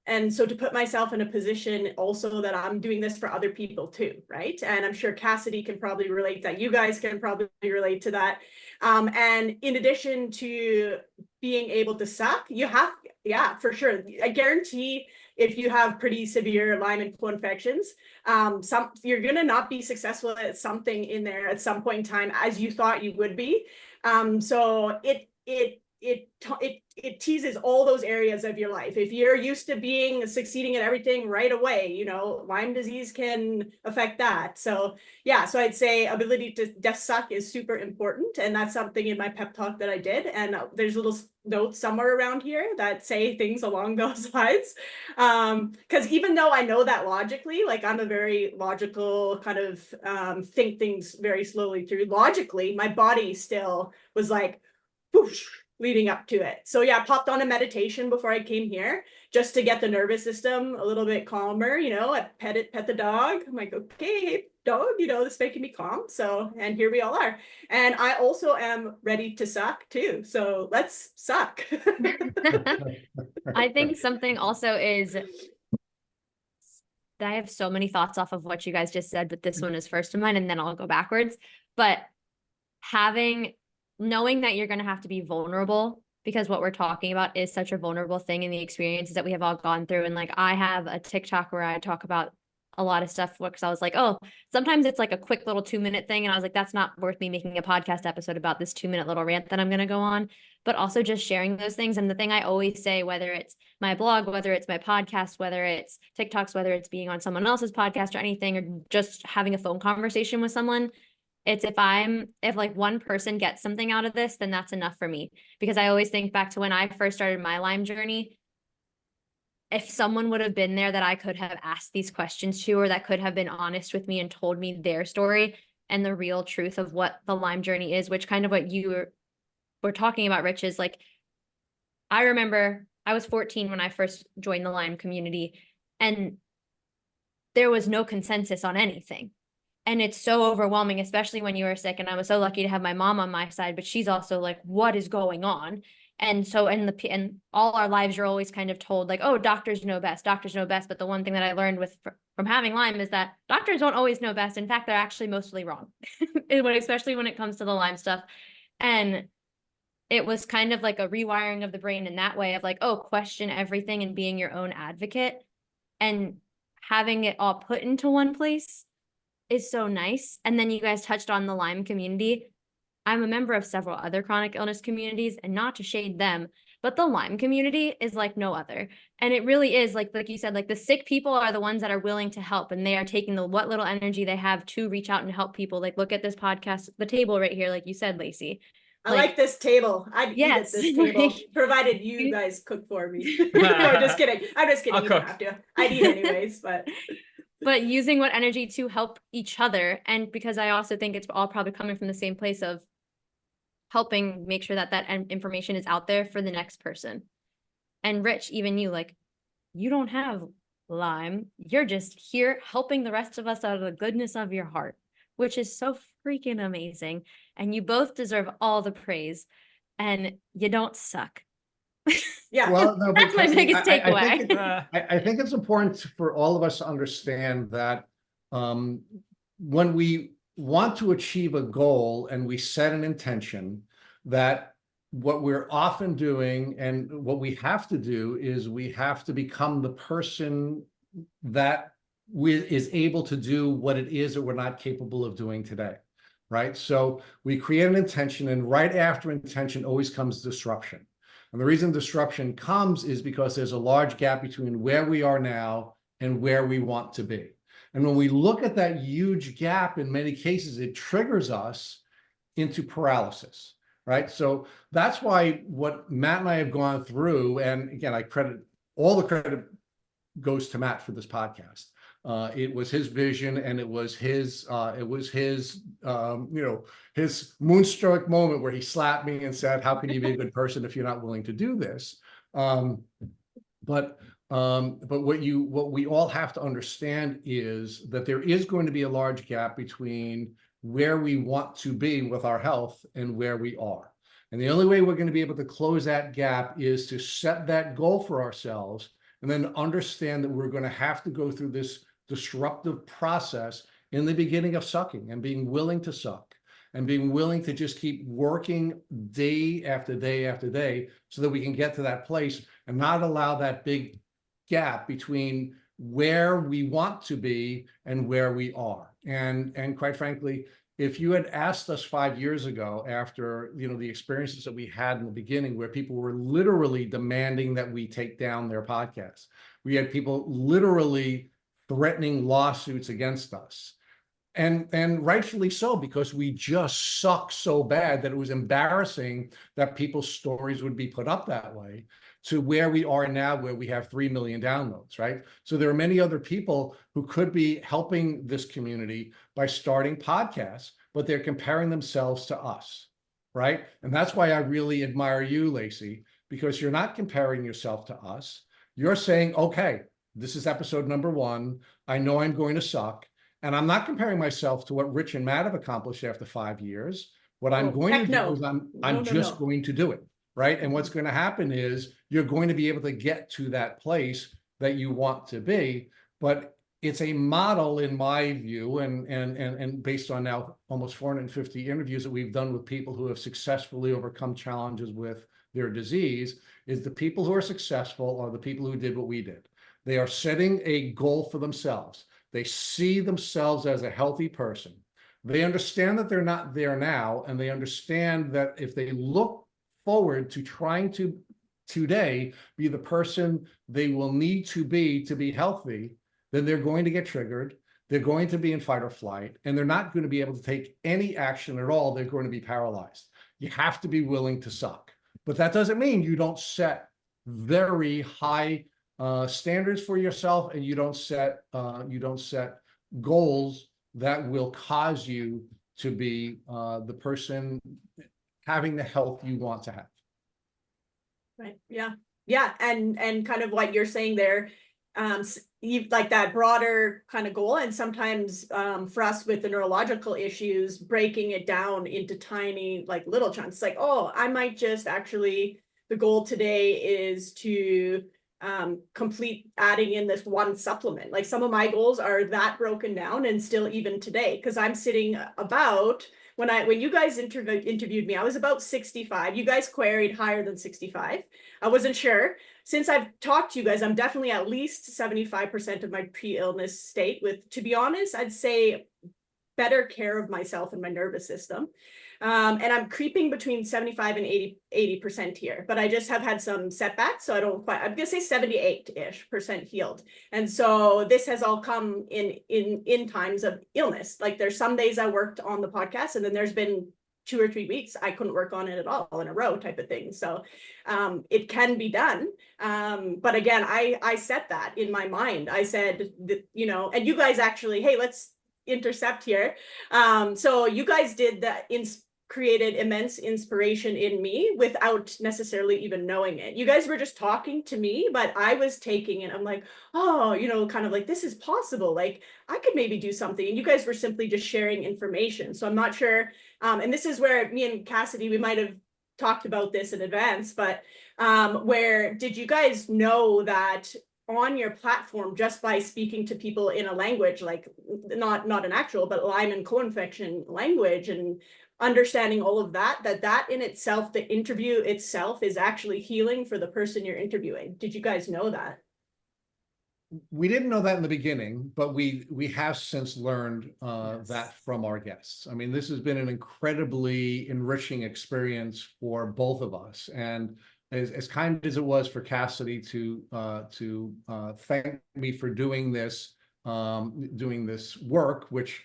And so to put myself in a position also that I'm doing this for other people too, right? And I'm sure Cassidy can probably relate that. You guys can probably relate to that. And in addition to being able to suck, you have, yeah, for sure. I guarantee if you have pretty severe Lyme and co-infections, you're going to not be successful at something in there at some point in time as you thought you would be. So it it teases all those areas of your life. If you're used to succeeding at everything right away, you know, Lyme disease can affect that. So yeah, so I'd say ability to just suck is super important. And that's something in my pep talk that I did. And there's little notes somewhere around here that say things along those lines. Because even though I know that logically, like I'm a very logical kind of think things very slowly through, logically, my body still was like, whoosh, leading up to it. So yeah, I popped on a meditation before I came here just to get the nervous system a little bit calmer. You know, I pet the dog. I'm like, okay, dog, you know, this is making me calm. So, and here we all are. And I also am ready to suck too. So let's suck. I think something also is that I have so many thoughts off of what you guys just said, but this one is first in mind, and then I'll go backwards. But knowing that you're going to have to be vulnerable, because what we're talking about is such a vulnerable thing in the experiences that we have all gone through. And like, I have a TikTok where I talk about a lot of stuff because I was like, oh, sometimes it's like a quick little 2-minute thing. And I was like, that's not worth me making a podcast episode about this 2-minute little rant that I'm going to go on, but also just sharing those things. And the thing I always say, whether it's my blog, whether it's my podcast, whether it's TikToks, whether it's being on someone else's podcast or anything, or just having a phone conversation with someone, it's if like one person gets something out of this, then that's enough for me. Because I always think back to when I first started my Lyme journey. If someone would have been there that I could have asked these questions to, or that could have been honest with me and told me their story and the real truth of what the Lyme journey is, which kind of what you were talking about, Rich, is like, I remember I was 14 when I first joined the Lyme community, and there was no consensus on anything. And it's so overwhelming, especially when you are sick. And I was so lucky to have my mom on my side, but she's also like, what is going on? And so in all our lives, you're always kind of told like, oh, doctors know best. But the one thing that I learned from having Lyme is that doctors don't always know best. In fact, they're actually mostly wrong, especially when it comes to the Lyme stuff. And it was kind of like a rewiring of the brain in that way of like, oh, question everything and being your own advocate, and having it all put into one place is so nice. And then you guys touched on the Lyme community. I'm a member of several other chronic illness communities, and not to shade them, but the Lyme community is like no other. And it really is like you said, like the sick people are the ones that are willing to help, and they are taking what little energy they have to reach out and help people. Like, look at this podcast, the table right here, like you said, Lacey. I like this table. I'd eat at this table, provided you guys cook for me. No, just kidding. I'm just kidding. You don't have to. I'd eat anyways, but using what energy to help each other. And because I also think it's all probably coming from the same place of helping make sure that information is out there for the next person. And Rich, even you, like, you don't have Lyme. You're just here helping the rest of us out of the goodness of your heart, which is so freaking amazing. And you both deserve all the praise, and you don't suck. Yeah, well, no, that's my biggest takeaway. I think it's important for all of us to understand that when we want to achieve a goal and we set an intention, that what we're often doing and what we have to do is we have to become the person that is able to do what it is that we're not capable of doing today, right? So we create an intention, and right after intention always comes disruption. And the reason disruption comes is because there's a large gap between where we are now and where we want to be. And when we look at that huge gap, in many cases, it triggers us into paralysis, right? So that's why what Matt and I have gone through, and again, all the credit goes to Matt for this podcast. It was his vision, and it was his his moonstruck moment where he slapped me and said, how can you be a good person if you're not willing to do this? But what we all have to understand is that there is going to be a large gap between where we want to be with our health and where we are. And the only way we're going to be able to close that gap is to set that goal for ourselves, and then understand that we're going to have to go through this disruptive process in the beginning of sucking, and being willing to suck, and being willing to just keep working day after day after day, so that we can get to that place and not allow that big gap between where we want to be and where we are. And quite frankly, if you had asked us 5 years ago, after, you know, the experiences that we had in the beginning, where people were literally demanding that we take down their podcasts, we had people literally threatening lawsuits against us. And rightfully so, because we just suck so bad that it was embarrassing that people's stories would be put up that way, to where we are now, where we have 3 million downloads, right? So there are many other people who could be helping this community by starting podcasts, but they're comparing themselves to us, right? And that's why I really admire you, Lacey, because you're not comparing yourself to us. You're saying, okay, this is episode number 1. I know I'm going to suck. And I'm not comparing myself to what Rich and Matt have accomplished after 5 years. What I'm going to do is I'm just going to do it, right? And what's going to happen is you're going to be able to get to that place that you want to be. But it's a model, in my view, and based on now almost 450 interviews that we've done with people who have successfully overcome challenges with their disease, is the people who are successful are the people who did what we did. They are setting a goal for themselves. They see themselves as a healthy person. They understand that they're not there now, and they understand that if they look forward to trying to today be the person they will need to be healthy, then they're going to get triggered. They're going to be in fight or flight, and they're not going to be able to take any action at all. They're going to be paralyzed. You have to be willing to suck. But that doesn't mean you don't set very high standards for yourself, and you don't set goals that will cause you to be the person having the health you want to have. Right. Yeah. And kind of what you're saying there, you like that broader kind of goal. And sometimes for us with the neurological issues, breaking it down into tiny, like little chunks, like, oh, I might just actually, the goal today is to complete adding in this one supplement. Like some of my goals are that broken down, and still even today, because I'm sitting about, when you guys interviewed me, I was about 65. You guys queried higher than 65. I wasn't sure. Since I've talked to you guys, I'm definitely at least 75% of my pre-illness state, with, to be honest, I'd say better care of myself and my nervous system. And I'm creeping between 75 and 80% here, but I just have had some setbacks. So I don't quite, I'm gonna say 78-ish% healed. And so this has all come in times of illness. Like there's some days I worked on the podcast, and then there's been 2 or 3 weeks I couldn't work on it at all in a row, type of thing. So it can be done. But again, I set that in my mind. I said that, you know, and you guys actually, hey, let's intercept here. So you guys did that, created immense inspiration in me without necessarily even knowing it. You guys were just talking to me, but I was taking it. I'm like, oh, you know, kind of like, this is possible. Like I could maybe do something. And you guys were simply just sharing information. So I'm not sure. And this is where me and Cassidy, we might have talked about this in advance, but where did you guys know that on your platform, just by speaking to people in a language, like not an actual, but Lyme and co-infection language, and understanding all of that in itself, the interview itself is actually healing for the person you're interviewing? Did you guys know that? We didn't know that in the beginning, but we have since learned Yes. that from our guests. I mean, this has been an incredibly enriching experience for both of us. And as kind as it was for Cassidy to thank me for doing this work, which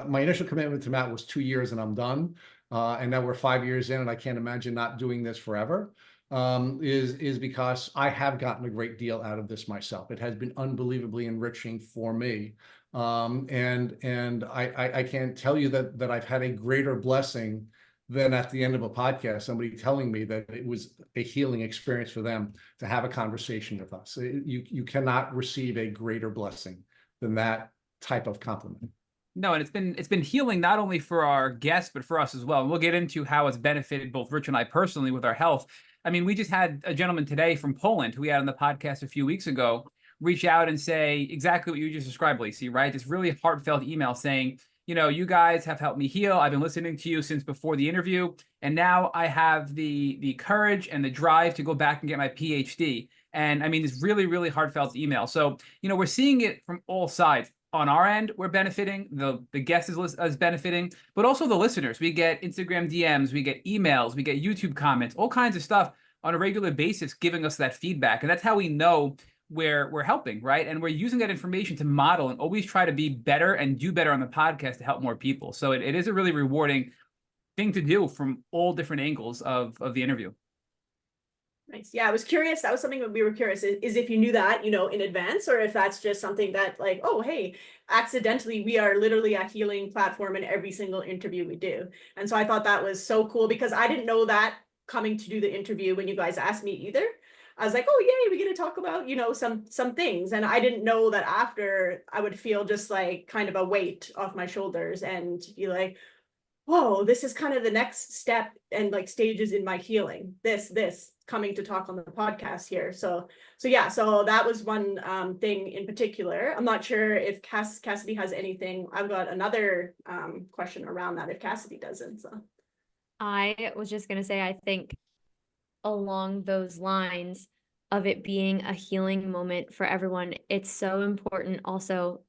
my initial commitment to Matt was 2 years and I'm done. And now we're 5 years in, and I can't imagine not doing this forever. Is because I have gotten a great deal out of this myself. It has been unbelievably enriching for me. And I can't tell you that I've had a greater blessing than at the end of a podcast, somebody telling me that it was a healing experience for them to have a conversation with us. You cannot receive a greater blessing than that type of compliment. No, and it's been healing not only for our guests, but for us as well. And we'll get into how it's benefited both Rich and I personally with our health. I mean, we just had a gentleman today from Poland who we had on the podcast a few weeks ago reach out and say exactly what you just described, Lacey, right? This really heartfelt email saying, you know, you guys have helped me heal. I've been listening to you since before the interview, and now I have the courage and the drive to go back and get my PhD. And I mean, this really, really heartfelt email. So, you know, we're seeing it from all sides. on our end, we're benefiting. The guest is benefiting, but also the listeners. We get Instagram DMs, we get emails, we get YouTube comments, all kinds of stuff on a regular basis, giving us that feedback, and that's how we know where we're helping, right? And we're using that information to model and always try to be better and do better on the podcast to help more people. So it is a really rewarding thing to do from all different angles of the interview. Nice. Yeah, I was curious. That was something that we were curious is if you knew that, in advance, or if that's just something that like, oh, hey, accidentally, we are literally a healing platform in every single interview we do. And so I thought that was so cool because I didn't know that coming to do the interview when you guys asked me either. I was like, oh, yay, we're going to talk about, some things. And I didn't know that after I would feel just like kind of a weight off my shoulders and be like, whoa, this is kind of the next step and like stages in my healing. This coming to talk on the podcast here. So that was one thing in particular. I'm not sure if Cassidy has anything. I've got another question around that if Cassidy doesn't. So I was just gonna say, I think along those lines of it being a healing moment for everyone, it's so important. Also,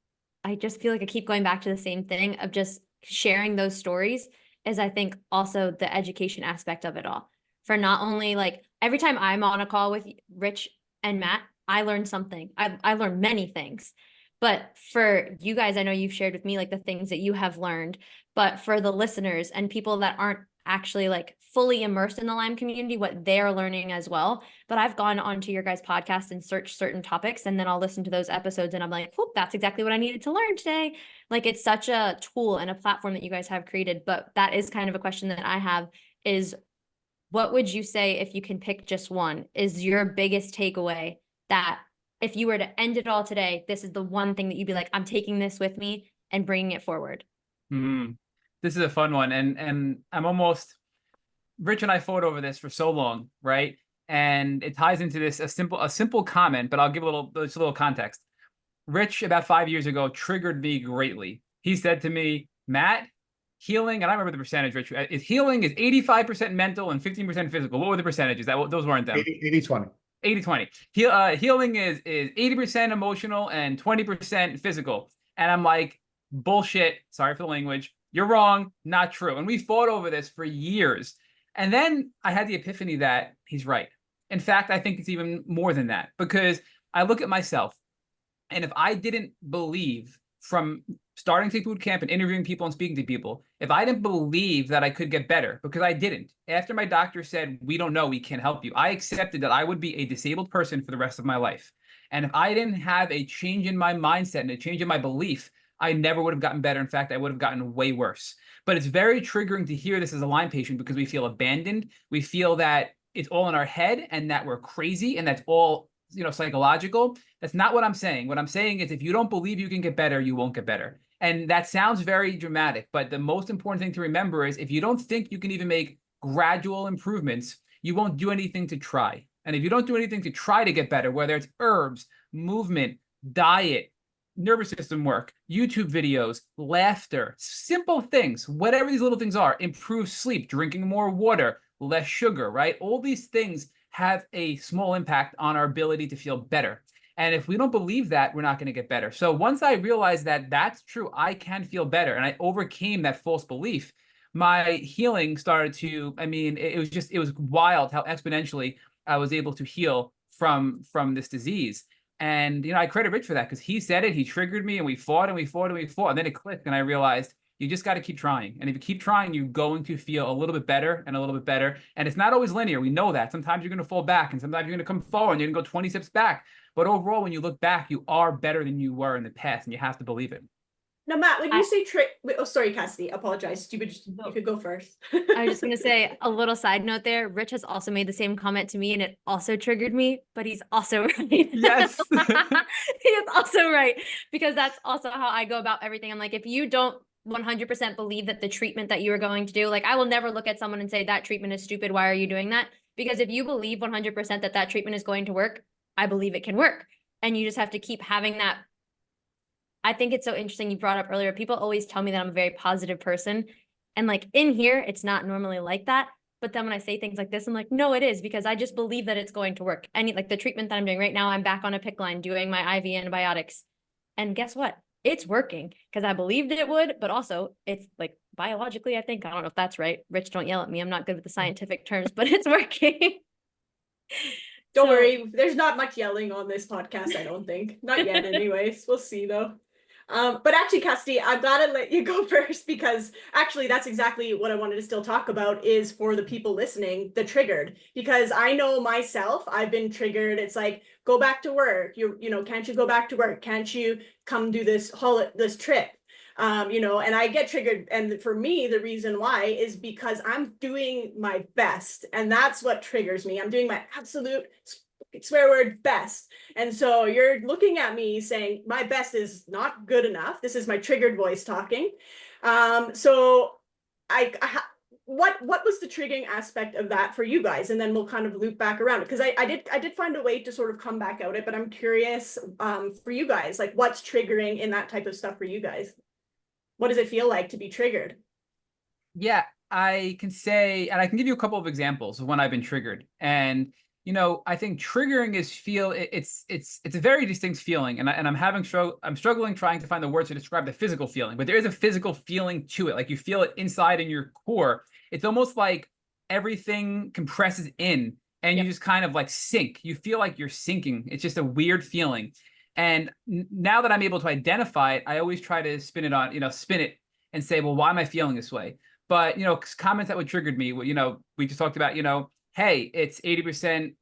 I just feel like I keep going back to the same thing of just sharing those stories is I think also the education aspect of it all. For not only like every time I'm on a call with Rich and Matt, I learn something. I learned many things. But for you guys, I know you've shared with me like the things that you have learned, but for the listeners and people that aren't actually like fully immersed in the Lyme community, what they're learning as well. But I've gone onto your guys' podcast and searched certain topics, and then I'll listen to those episodes and I'm like, whoop, that's exactly what I needed to learn today. Like it's such a tool and a platform that you guys have created. But that is kind of a question that I have is, what would you say if you can pick just one is your biggest takeaway that if you were to end it all today, this is the one thing that you'd be like, I'm taking this with me and bringing it forward? This is a fun one. And I'm almost, Rich and I fought over this for so long, right? And it ties into this, a simple comment, but I'll give just a little context. Rich, about 5 years ago, triggered me greatly. He said to me, Matt, healing, and I remember the percentage, Rich, healing is 85% mental and 15% physical. What were the percentages? Those weren't them. 80-20. 80-20. Healing is 80% emotional and 20% physical. And I'm like, bullshit. Sorry for the language. You're wrong. Not true. And we fought over this for years. And then I had the epiphany that he's right. In fact, I think it's even more than that, because I look at myself, and if I didn't believe from starting Take Boot Camp and interviewing people and speaking to people, if I didn't believe that I could get better, because I didn't, after my doctor said, we don't know, we can't help you, I accepted that I would be a disabled person for the rest of my life. And if I didn't have a change in my mindset and a change in my belief, I never would have gotten better. In fact, I would have gotten way worse. But it's very triggering to hear this as a Lyme patient because we feel abandoned. We feel that it's all in our head and that we're crazy and that's all, psychological. That's not what I'm saying. What I'm saying is if you don't believe you can get better, you won't get better. And that sounds very dramatic, but the most important thing to remember is if you don't think you can even make gradual improvements, you won't do anything to try. And if you don't do anything to try to get better, whether it's herbs, movement, diet, nervous system work, YouTube videos, laughter, simple things, whatever these little things are, improve sleep, drinking more water, less sugar, right? All these things have a small impact on our ability to feel better. And if we don't believe that, we're not going to get better. So once I realized that that's true, I can feel better, and I overcame that false belief, my healing started to, it was wild how exponentially I was able to heal from this disease. And, I credit Rich for that because he said it, he triggered me, and we fought and we fought and we fought. And then it clicked and I realized you just got to keep trying. And if you keep trying, you're going to feel a little bit better and a little bit better. And it's not always linear. We know that. Sometimes you're going to fall back and sometimes you're going to come forward and you're going to go 20 steps back. But overall, when you look back, you are better than you were in the past and you have to believe it. Now, Matt, when you say sorry, Cassidy, apologize. You could go first. I was just going to say a little side note there. Rich has also made the same comment to me and it also triggered me, but he's also right. Yes. He is also right, because that's also how I go about everything. I'm like, if you don't 100% believe that the treatment that you are going to do, like I will never look at someone and say that treatment is stupid. Why are you doing that? Because if you believe 100% that that treatment is going to work, I believe it can work. And you just have to keep having that. I think it's so interesting you brought up earlier. People always tell me that I'm a very positive person. And like in here, it's not normally like that. But then when I say things like this, I'm like, no, it is, because I just believe that it's going to work. Like the treatment that I'm doing right now, I'm back on a PICC line doing my IV antibiotics. And guess what? it's working because I believed it would, but also it's like biologically, I think, I don't know if that's right. Rich, don't yell at me. I'm not good with the scientific terms, but it's working. Don't So- worry, there's not much yelling on this podcast, I don't think. Not yet, anyways. We'll see though. But actually, Cassidy, I've got to let you go first because actually that's exactly what I wanted to still talk about is for the people listening, the triggered. Because I know myself, I've been triggered. It's like, go back to work. You know, can't you go back to work? Can't you come do this trip? You know, and I get triggered. And for me, the reason why is because I'm doing my best. And that's what triggers me. I'm doing my absolute swear word best. And so you're looking at me saying my best is not good enough. This is my triggered voice talking. So what was the triggering aspect of that for you guys? And then we'll kind of loop back around because I did find a way to sort of come back out it, but I'm curious for you guys, like what's triggering in that type of stuff for you guys? What does it feel like to be triggered? Yeah, I can say, and I can give you a couple of examples of when I've been triggered. And you know, I think triggering is it's a very distinct feeling, and I'm struggling trying to find the words to describe the physical feeling, but there is a physical feeling to it. Like you feel it inside in your core. It's almost like everything compresses in, and you just kind of like sink. You feel like you're sinking. It's just a weird feeling. And now that I'm able to identify it, I always try to spin it and say, well, why am I feeling this way? But you know, comments that would triggered me. You know, we just talked about, you know, hey, it's 80%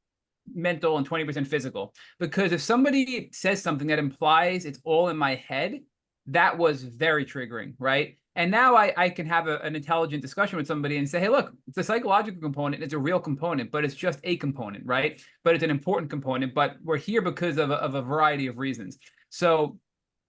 mental and 20% physical. Because if somebody says something that implies it's all in my head, that was very triggering, right? And now I can have an intelligent discussion with somebody and say, hey, look, it's a psychological component. It's a real component, but it's just a component, right? But it's an important component. But we're here because of a variety of reasons. So,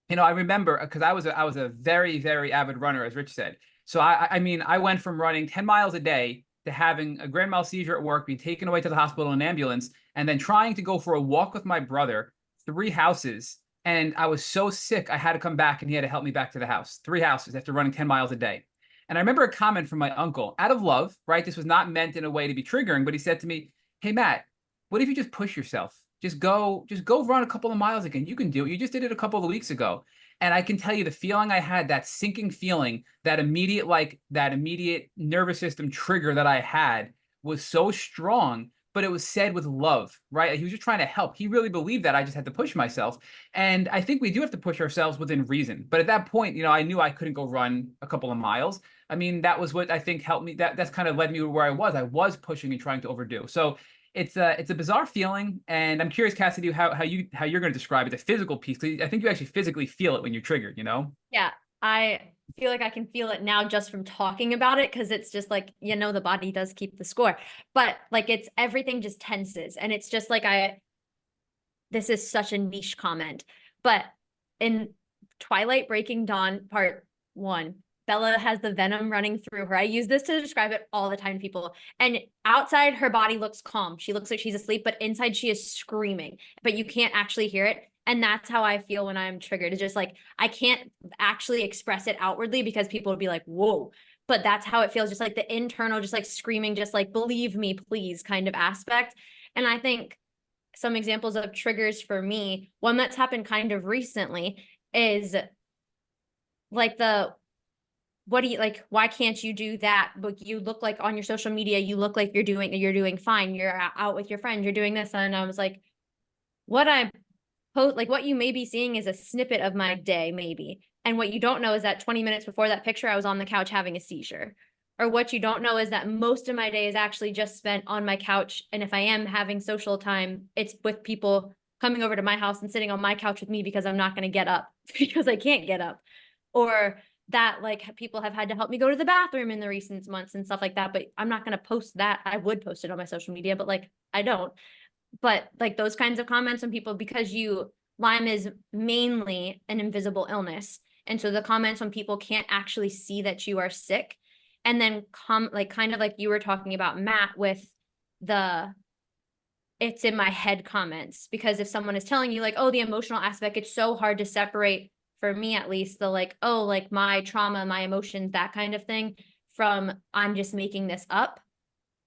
you know, I remember because I was a very, very avid runner, as Rich said. So I mean, I went from running 10 miles a day to having a grand mal seizure at work, being taken away to the hospital in an ambulance, and then trying to go for a walk with my brother, 3 houses. And I was so sick, I had to come back and he had to help me back to the house. 3 houses after running 10 miles a day. And I remember a comment from my uncle out of love, right? This was not meant in a way to be triggering, but he said to me, hey, Matt, what if you just push yourself? Just go run a couple of miles again. You can do it. You just did it a couple of weeks ago. And I can tell you the feeling I had, that sinking feeling, that immediate nervous system trigger that I had was so strong, but it was said with love, right? He was just trying to help. He really believed that I just had to push myself. And I think we do have to push ourselves within reason. But at that point, you know, I knew I couldn't go run a couple of miles. I mean, that was what I think helped me. That's kind of led me to where I was. I was pushing and trying to overdo. So it's a bizarre feeling, and I'm curious, Cassidy, how you're going to describe it, the physical piece, because I think you actually physically feel it when you're triggered, you know? Yeah, I feel like I can feel it now just from talking about it because it's just like, you know, the body does keep the score, but like it's everything just tenses, and it's just like this is such a niche comment, but in Twilight Breaking Dawn Part 1, Bella has the venom running through her. I use this to describe it all the time to people. And outside, her body looks calm. She looks like she's asleep, but inside she is screaming, but you can't actually hear it. And that's how I feel when I'm triggered. It's just like, I can't actually express it outwardly because people would be like, whoa, but that's how it feels. Just like the internal, just like screaming, just like, believe me, please kind of aspect. And I think some examples of triggers for me, one that's happened kind of recently is like what do you like? Why can't you do that? But you look like on your social media, you look like you're doing fine. You're out with your friends, you're doing this. And I was like, what I post, like what you may be seeing is a snippet of my day, maybe. And what you don't know is that 20 minutes before that picture, I was on the couch having a seizure. Or what you don't know is that most of my day is actually just spent on my couch. And if I am having social time, it's with people coming over to my house and sitting on my couch with me because I'm not going to get up because I can't get up. Or that like people have had to help me go to the bathroom in the recent months and stuff like that. But I'm not going to post that. I would post it on my social media, but like I don't. But like those kinds of comments from people, because Lyme is mainly an invisible illness. And so the comments when people can't actually see that you are sick, and then kind of like you were talking about, Matt, with the it's in my head comments, because if someone is telling you like, oh, the emotional aspect, it's so hard to separate, for me at least, the like, oh, like my trauma, my emotions, that kind of thing, from I'm just making this up.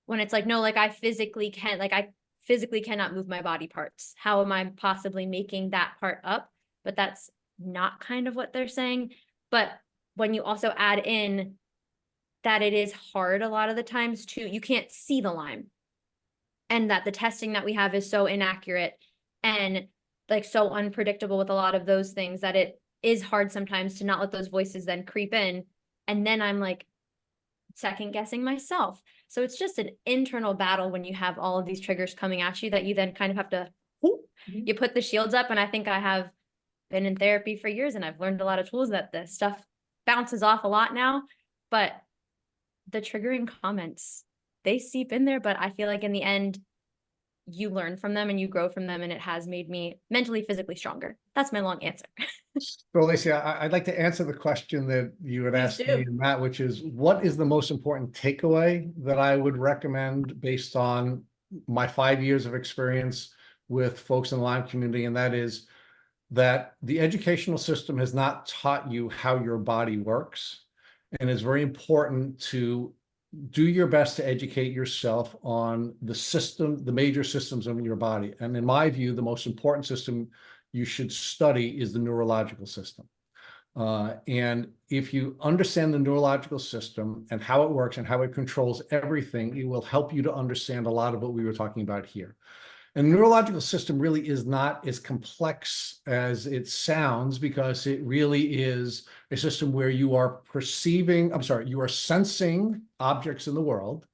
When it's like, no, like I physically cannot move my body parts. How am I possibly making that part up? But that's not kind of what they're saying. But when you also add in that it is hard a lot of the times too, you can't see the Lyme, and that the testing that we have is so inaccurate and like so unpredictable with a lot of those things, that it is hard sometimes to not let those voices then creep in. And then I'm like second guessing myself. So it's just an internal battle when you have all of these triggers coming at you, that you then kind of have to, you put the shields up. And I think I have been in therapy for years, and I've learned a lot of tools that the stuff bounces off a lot now, but the triggering comments, they seep in there. But I feel like in the end, you learn from them and you grow from them, and it has made me mentally, physically stronger. That's my long answer. So Lacey, I'd like to answer the question that you had Please asked do. me and Matt, which is, what is the most important takeaway that I would recommend based on my 5 years of experience with folks in the Lyme community? And that is that the educational system has not taught you how your body works. And it's very important to do your best to educate yourself on the system, the major systems of your body. And in my view, the most important system you should study is the neurological system. And if you understand the neurological system and how it works and how it controls everything, it will help you to understand a lot of what we were talking about here. And the neurological system really is not as complex as it sounds, because it really is a system where you are you are sensing objects in the world.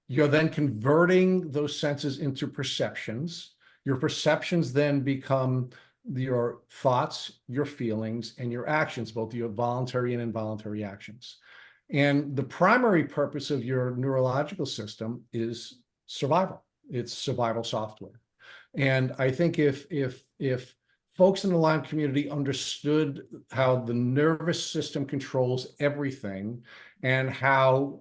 You're then converting those senses into perceptions. Your perceptions then become your thoughts, your feelings, and your actions, both your voluntary and involuntary actions. And the primary purpose of your neurological system is survival. It's survival software. And I think if folks in the Lyme community understood how the nervous system controls everything, and how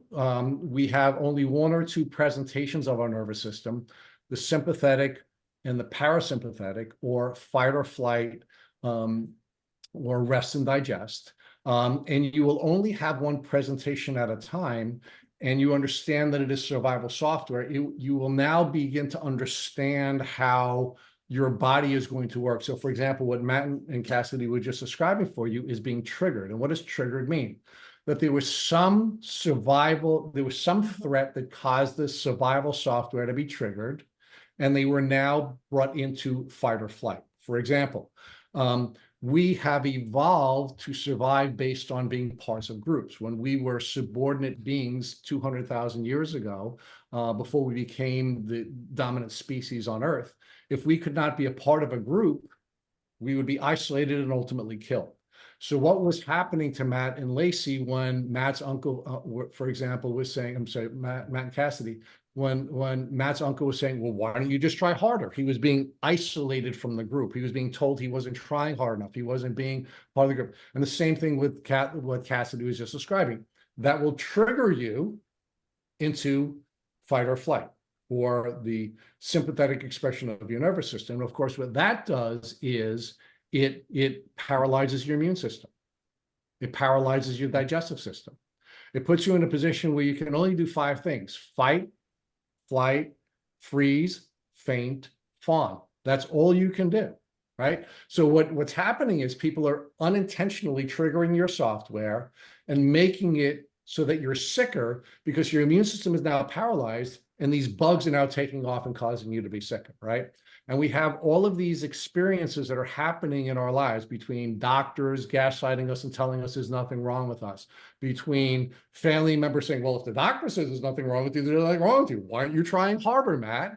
we have only one or two presentations of our nervous system, the sympathetic and the parasympathetic, or fight or flight, or rest and digest, and you will only have one presentation at a time, and you understand that it is survival software, you will now begin to understand how your body is going to work. So for example, what Matt and Cassidy were just describing for you is being triggered. And what does triggered mean? That there was some threat that caused this survival software to be triggered, and they were now brought into fight or flight. For example, we have evolved to survive based on being parts of groups. When we were subordinate beings 200,000 years ago, before we became the dominant species on Earth, if we could not be a part of a group, we would be isolated and ultimately killed. So what was happening to Matt and Lacey when Matt's uncle, for example, was saying, I'm sorry, Matt and Cassidy, when Matt's uncle was saying, well, why don't you just try harder? He was being isolated from the group. He was being told he wasn't trying hard enough. He wasn't being part of the group. And the same thing with what Cassidy was just describing. That will trigger you into fight or flight, or the sympathetic expression of your nervous system. And of course, what that does is it paralyzes your immune system. It paralyzes your digestive system. It puts you in a position where you can only do 5 things: fight, flight, freeze, faint, fawn. That's all you can do, right? So what's happening is people are unintentionally triggering your software and making it so that you're sicker, because your immune system is now paralyzed, and these bugs are now taking off and causing you to be sicker, right? And we have all of these experiences that are happening in our lives, between doctors gaslighting us and telling us there's nothing wrong with us, between family members saying, well, if the doctor says there's nothing wrong with you, there's nothing wrong with you. Why aren't you trying harder, Matt?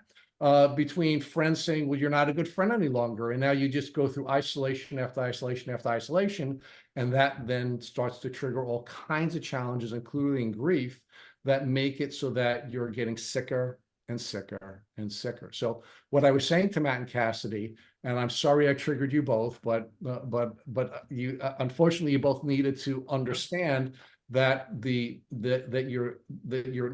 Between friends saying, well, you're not a good friend any longer. And now you just go through isolation after isolation after isolation. And that then starts to trigger all kinds of challenges, including grief, that make it so that you're getting sicker and sicker and sicker. So what I was saying to Matt and Cassidy, and I'm sorry I triggered you both, but you unfortunately you both needed to understand that your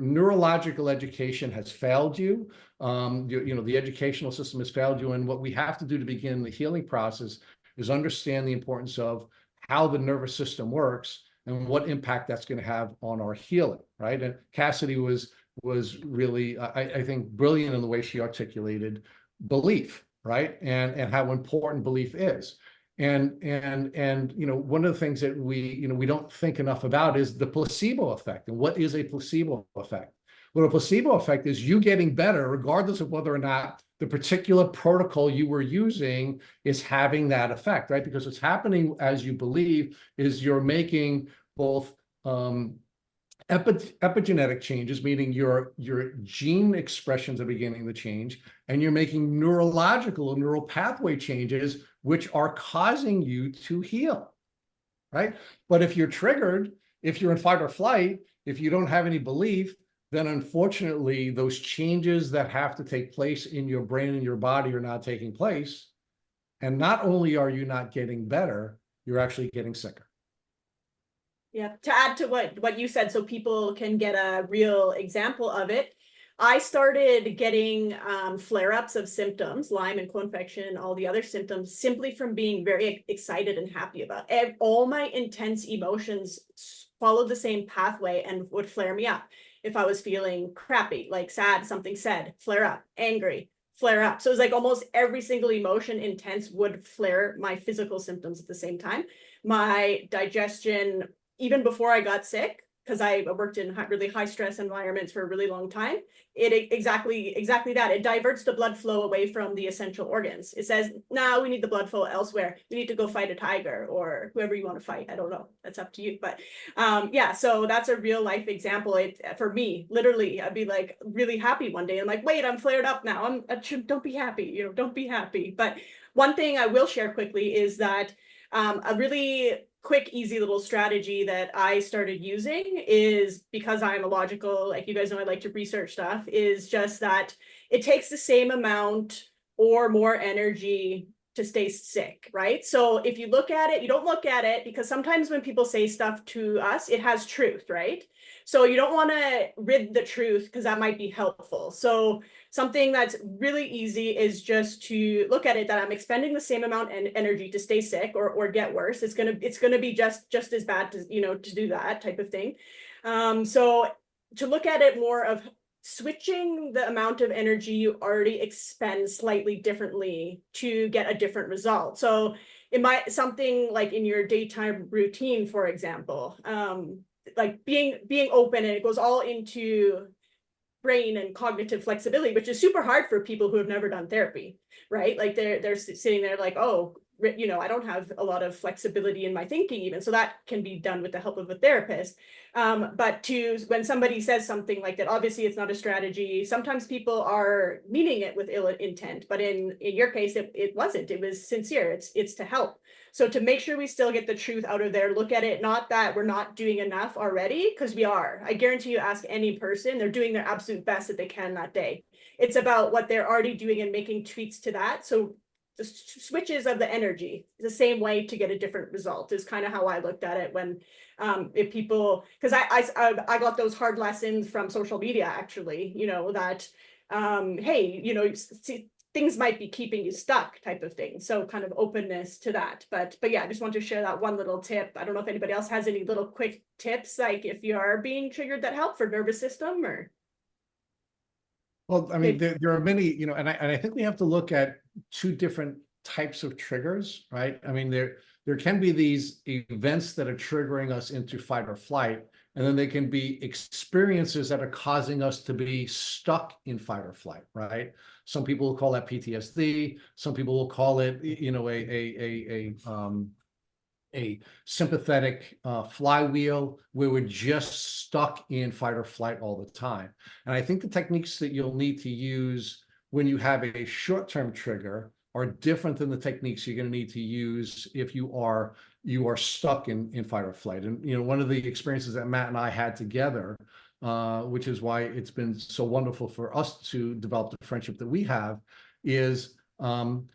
neurological education has failed you. The educational system has failed you, and what we have to do to begin the healing process is understand the importance of how the nervous system works and what impact that's going to have on our healing, right? And Cassidy was really, I think, brilliant in the way she articulated belief, right? And how important belief is. And you know, one of the things that we don't think enough about is the placebo effect. And what is a placebo effect? Well, a placebo effect is you getting better regardless of whether or not the particular protocol you were using is having that effect, right? Because what's happening, as you believe, is you're making both epigenetic changes, meaning your gene expressions are beginning to change, and you're making neurological or neural pathway changes, which are causing you to heal, right? But if you're triggered, if you're in fight or flight, if you don't have any belief, then unfortunately, those changes that have to take place in your brain and your body are not taking place. And not only are you not getting better, you're actually getting sicker. Yeah, to add to what you said, so people can get a real example of it, I started getting flare-ups of symptoms, Lyme and co-infection, all the other symptoms, simply from being very excited and happy about it. All my intense emotions followed the same pathway and would flare me up. If I was feeling crappy, like sad, something said, flare up, angry, flare up. So it was like almost every single emotion intense would flare my physical symptoms at the same time. My digestion, even before I got sick, because I worked in really high stress environments for a really long time, it exactly that. It diverts the blood flow away from the essential organs. It says, no, we need the blood flow elsewhere. We need to go fight a tiger or whoever you want to fight. I don't know. That's up to you. But yeah, so that's a real life example. For me, literally, I'd be like really happy one day. I'm like, wait, I'm flared up now. Don't be happy. Don't be happy. But one thing I will share quickly is that a really quick, easy little strategy that I started using is, because I'm a logical, like you guys know, I like to research stuff, is just that it takes the same amount or more energy to stay sick, right? So if you look at it, you don't look at it, because sometimes when people say stuff to us, it has truth, right? So you don't want to rid the truth, because that might be helpful. So something that's really easy is just to look at it that I'm expending the same amount of energy to stay sick or get worse. It's gonna be just as bad to to do that type of thing. So to look at it more of switching the amount of energy you already expend slightly differently to get a different result. So it might something like in your daytime routine, for example, like being open, and it goes all into brain and cognitive flexibility, which is super hard for people who have never done therapy, right? Like they're sitting there like, oh, I don't have a lot of flexibility in my thinking even. So that can be done with the help of a therapist. But when somebody says something like that, obviously it's not a strategy. Sometimes people are meaning it with ill intent, but in your case, it wasn't. It was sincere. It's to help. So to make sure we still get the truth out of there, look at it, not that we're not doing enough already, because we are. I guarantee you, ask any person, they're doing their absolute best that they can that day. It's about what they're already doing and making tweaks to that. So the switches of the energy, the same way to get a different result, is kind of how I looked at it when if people, because I got those hard lessons from social media, actually, that hey, things might be keeping you stuck type of thing. So kind of openness to that. But yeah, I just want to share that one little tip. I don't know if anybody else has any little quick tips, like if you are being triggered, that help for nervous system or. Well, I mean, there are many, and I think we have to look at two different types of triggers, right? I mean, there can be these events that are triggering us into fight or flight, and then they can be experiences that are causing us to be stuck in fight or flight, right? Some people will call that PTSD. Some people will call it, a sympathetic flywheel where we're just stuck in fight or flight all the time. And I think the techniques that you'll need to use when you have a short-term trigger are different than the techniques you're going to need to use if you are stuck in fight or flight. And one of the experiences that Matt and I had together, which is why it's been so wonderful for us to develop the friendship that we have, is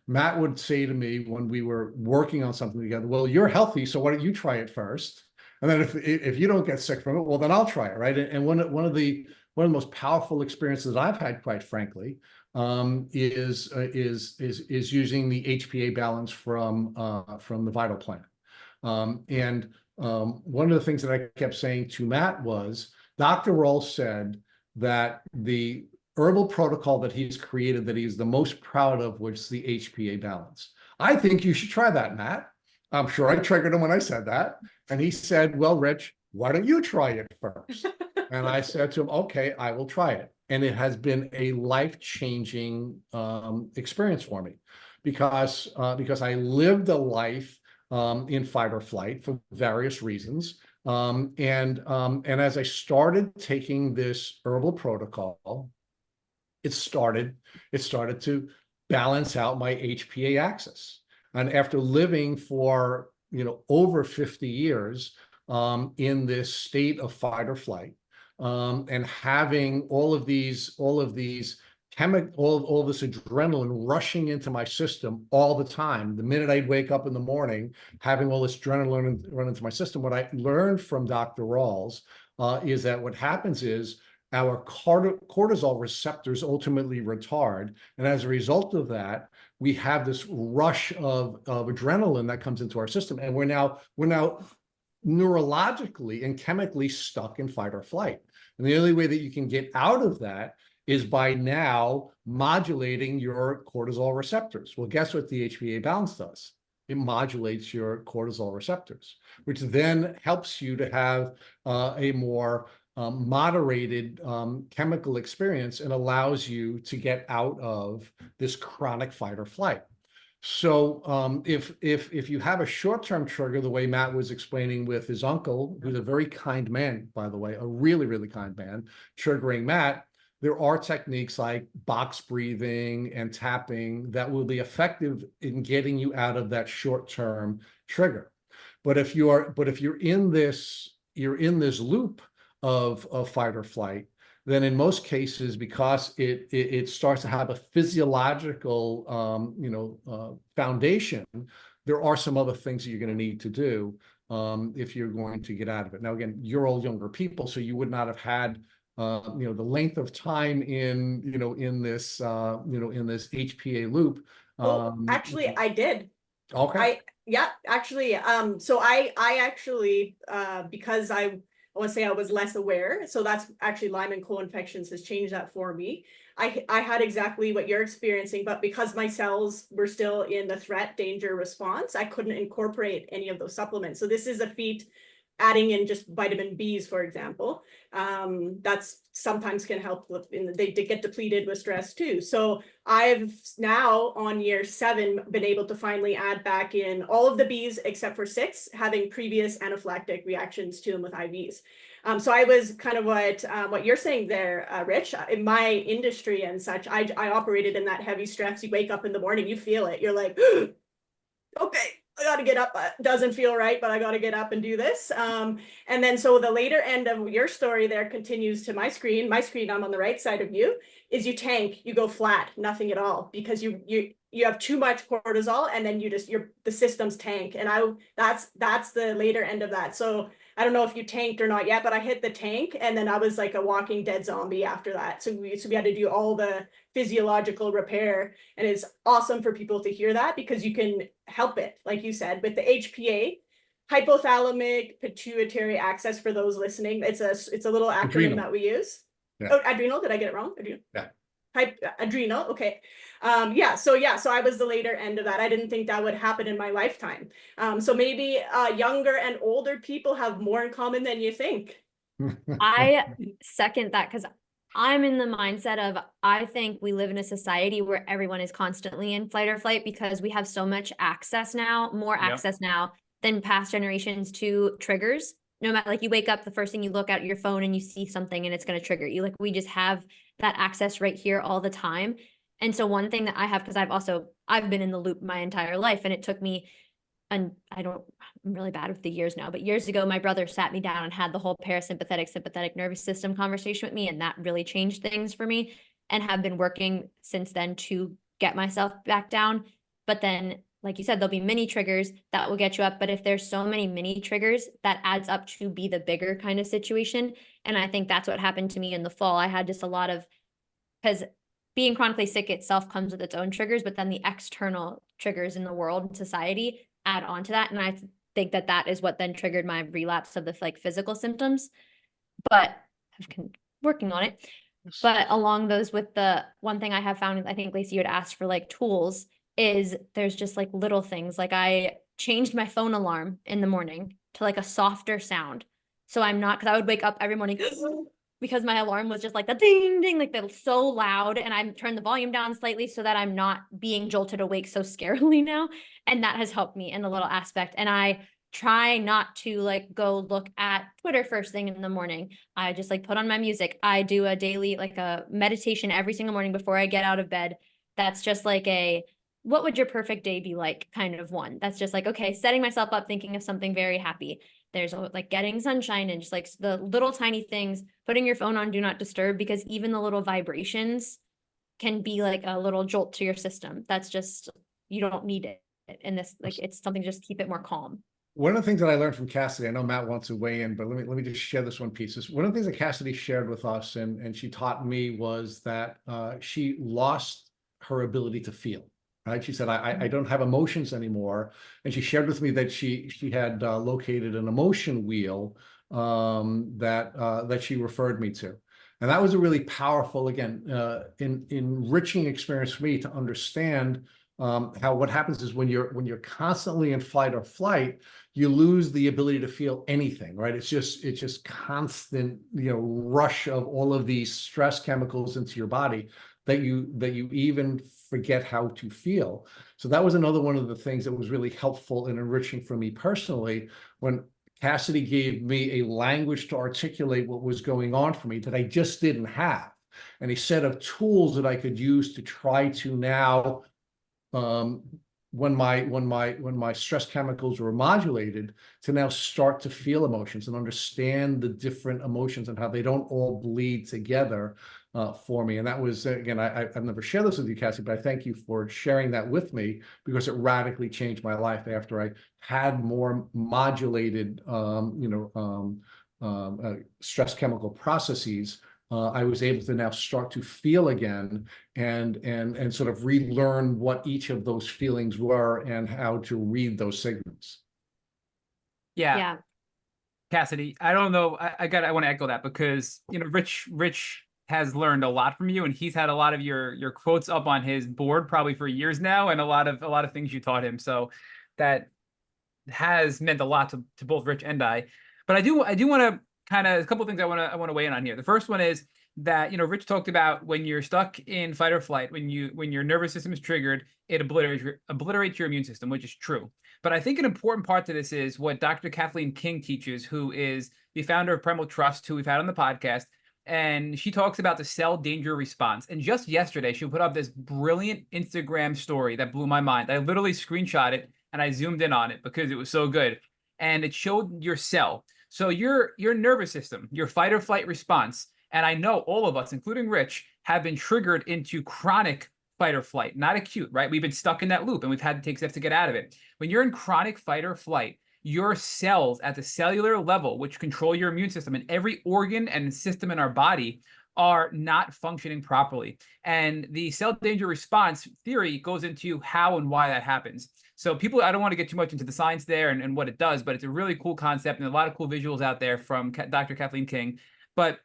Matt would say to me when we were working on something together, well, you're healthy, so why don't you try it first? And then if you don't get sick from it, well, then I'll try it, right? And one of the most powerful experiences I've had, quite frankly, is using the HPA balance from the Vital Plan. And one of the things that I kept saying to Matt was, Dr. Roll said that the herbal protocol that he's created that he's the most proud of was the HPA balance. I think you should try that, Matt. I'm sure I triggered him when I said that. And he said, well, Rich, why don't you try it first? And I said to him, okay, I will try it. And it has been a life-changing experience for me because I lived a life in fight or flight for various reasons. And as I started taking this herbal protocol, it started to balance out my HPA axis. And after living for, over 50 years in this state of fight or flight, and having all of these all this adrenaline rushing into my system all the time, the minute I'd wake up in the morning, having all this adrenaline run into my system, what I learned from Dr. Rawls is that what happens is our cortisol receptors ultimately retard. And as a result of that, we have this rush of adrenaline that comes into our system. And we're now neurologically and chemically stuck in fight or flight. And the only way that you can get out of that is by now modulating your cortisol receptors. Well, guess what the HPA balance does? It modulates your cortisol receptors, which then helps you to have a more moderated chemical experience and allows you to get out of this chronic fight or flight. So if you have a short-term trigger, the way Matt was explaining with his uncle, who's a very kind man, by the way, a really, really kind man, triggering Matt, there are techniques like box breathing and tapping that will be effective in getting you out of that short-term trigger. But if you're in this loop of fight or flight, then in most cases, because it starts to have a physiological foundation, there are some other things that you're going to need to do if you're going to get out of it. Now, again, you're all younger people, so you would not have had the length of time in this HPA loop. Actually, I did. Okay. So I actually, because I want to say I was less aware. So that's actually Lyme and co-infections has changed that for me. I had exactly what you're experiencing, but because my cells were still in the threat danger response, I couldn't incorporate any of those supplements. So this is a feat adding in just vitamin Bs, for example. That's sometimes can help they get depleted with stress too. So I've now on year 7 been able to finally add back in all of the Bs except for 6 having previous anaphylactic reactions to them with IVs. So I was kind of what you're saying there, Rich. In my industry and such, I operated in that heavy stress. You wake up in the morning, you feel it. You're like, okay, I got to get up. Doesn't feel right, but I got to get up and do this. And then so the later end of your story there continues to my screen. My screen, I'm on the right side of you, is you tank, you go flat, nothing at all, because you have too much cortisol, and then the systems tank. And that's the later end of that. So I don't know if you tanked or not yet, but I hit the tank, and then I was like a walking dead zombie after that. So we had to do all the physiological repair, and it's awesome for people to hear that because you can help it, like you said, with the HPA, hypothalamic pituitary axis. For those listening, it's a little acronym Adrenal. that we use. Yeah. Oh, adrenal. Did I get it wrong? Adrenal. Yeah. Adrenal. Okay. So I was the later end of that. I didn't think that would happen in my lifetime. So maybe younger and older people have more in common than you think. I second that, because I'm in the mindset of, I think we live in a society where everyone is constantly in flight or flight because we have so much access now, more access now than past generations to triggers. No matter, like, you wake up, the first thing you look at your phone and you see something and it's going to trigger you. Like, we just have that access right here all the time. And so one thing that I have, because I've been in the loop my entire life, and it took me, and I'm really bad with the years now, but years ago, my brother sat me down and had the whole parasympathetic, sympathetic nervous system conversation with me. And that really changed things for me, and have been working since then to get myself back down. But then, like you said, there'll be mini triggers that will get you up. But if there's so many mini triggers, that adds up to be the bigger kind of situation. And I think that's what happened to me in the fall. I had just a lot of, because being chronically sick itself comes with its own triggers, but then the external triggers in the world and society add on to that. And I think that is what then triggered my relapse of the physical symptoms, but I've been working on it. But along those, with the one thing I have found, I think Lacey, you had asked for tools, is there's just little things. I changed my phone alarm in the morning to like a softer sound. So I'm not, because I would wake up every morning because my alarm was just like the ding ding, like that was so loud. And I turned the volume down slightly so that I'm not being jolted awake so scarily now. And that has helped me in a little aspect. And I try not to like go look at Twitter first thing in the morning. I just like put on my music. I do a daily, like a meditation every single morning before I get out of bed. That's just like a, what would your perfect day be like kind of one. That's just like, okay, setting myself up, thinking of something very happy. There's like getting sunshine and just like the little tiny things, putting your phone on do not disturb, because even the little vibrations can be like a little jolt to your system. That's just, you don't need it in this, like it's something to just keep it more calm. One of the things that I learned from Cassidy, I know Matt wants to weigh in, but let me just share this one piece. One of the things that Cassidy shared with us and she taught me was that she lost her ability to feel. Right? She said, I don't have emotions anymore. And she shared with me that she had located an emotion wheel that she referred me to. And that was a really powerful, again, enriching experience for me to understand how what happens is when you're constantly in fight or flight, you lose the ability to feel anything, right? It's just constant, rush of all of these stress chemicals into your body that you even forget how to feel. So that was another one of the things that was really helpful and enriching for me personally, when Cassidy gave me a language to articulate what was going on for me that I just didn't have, and a set of tools that I could use to try to now, when my stress chemicals were modulated, to now start to feel emotions and understand the different emotions and how they don't all bleed together for me. And that was, again, I've never shared this with you, Cassie, but I thank you for sharing that with me, because it radically changed my life after I had more modulated, stress chemical processes. I was able to now start to feel again and sort of relearn what each of those feelings were and how to read those signals. Yeah. Cassidy, I don't know. I want to echo that, because Rich has learned a lot from you, and he's had a lot of your quotes up on his board probably for years now, and a lot of things you taught him. So that has meant a lot to both Rich and I. But I do want to kind of, a couple of things I want to weigh in on here. The first one is that Rich talked about when you're stuck in fight or flight, when your nervous system is triggered, it obliterates your immune system, which is true. But I think an important part to this is what Dr. Kathleen King teaches, who is the founder of Primal Trust, who we've had on the podcast. And she talks about the cell danger response. And just yesterday, she put up this brilliant Instagram story that blew my mind. I literally screenshot it and I zoomed in on it because it was so good. And it showed your cell. So your nervous system, your fight or flight response, and I know all of us, including Rich, have been triggered into chronic fight or flight, not acute, right? We've been stuck in that loop and we've had to take steps to get out of it. When you're in chronic fight or flight, your cells at the cellular level, which control your immune system, and every organ and system in our body are not functioning properly. And the cell danger response theory goes into how and why that happens. So people, I don't want to get too much into the science there and what it does, but it's a really cool concept and a lot of cool visuals out there from Dr. Kathleen King. But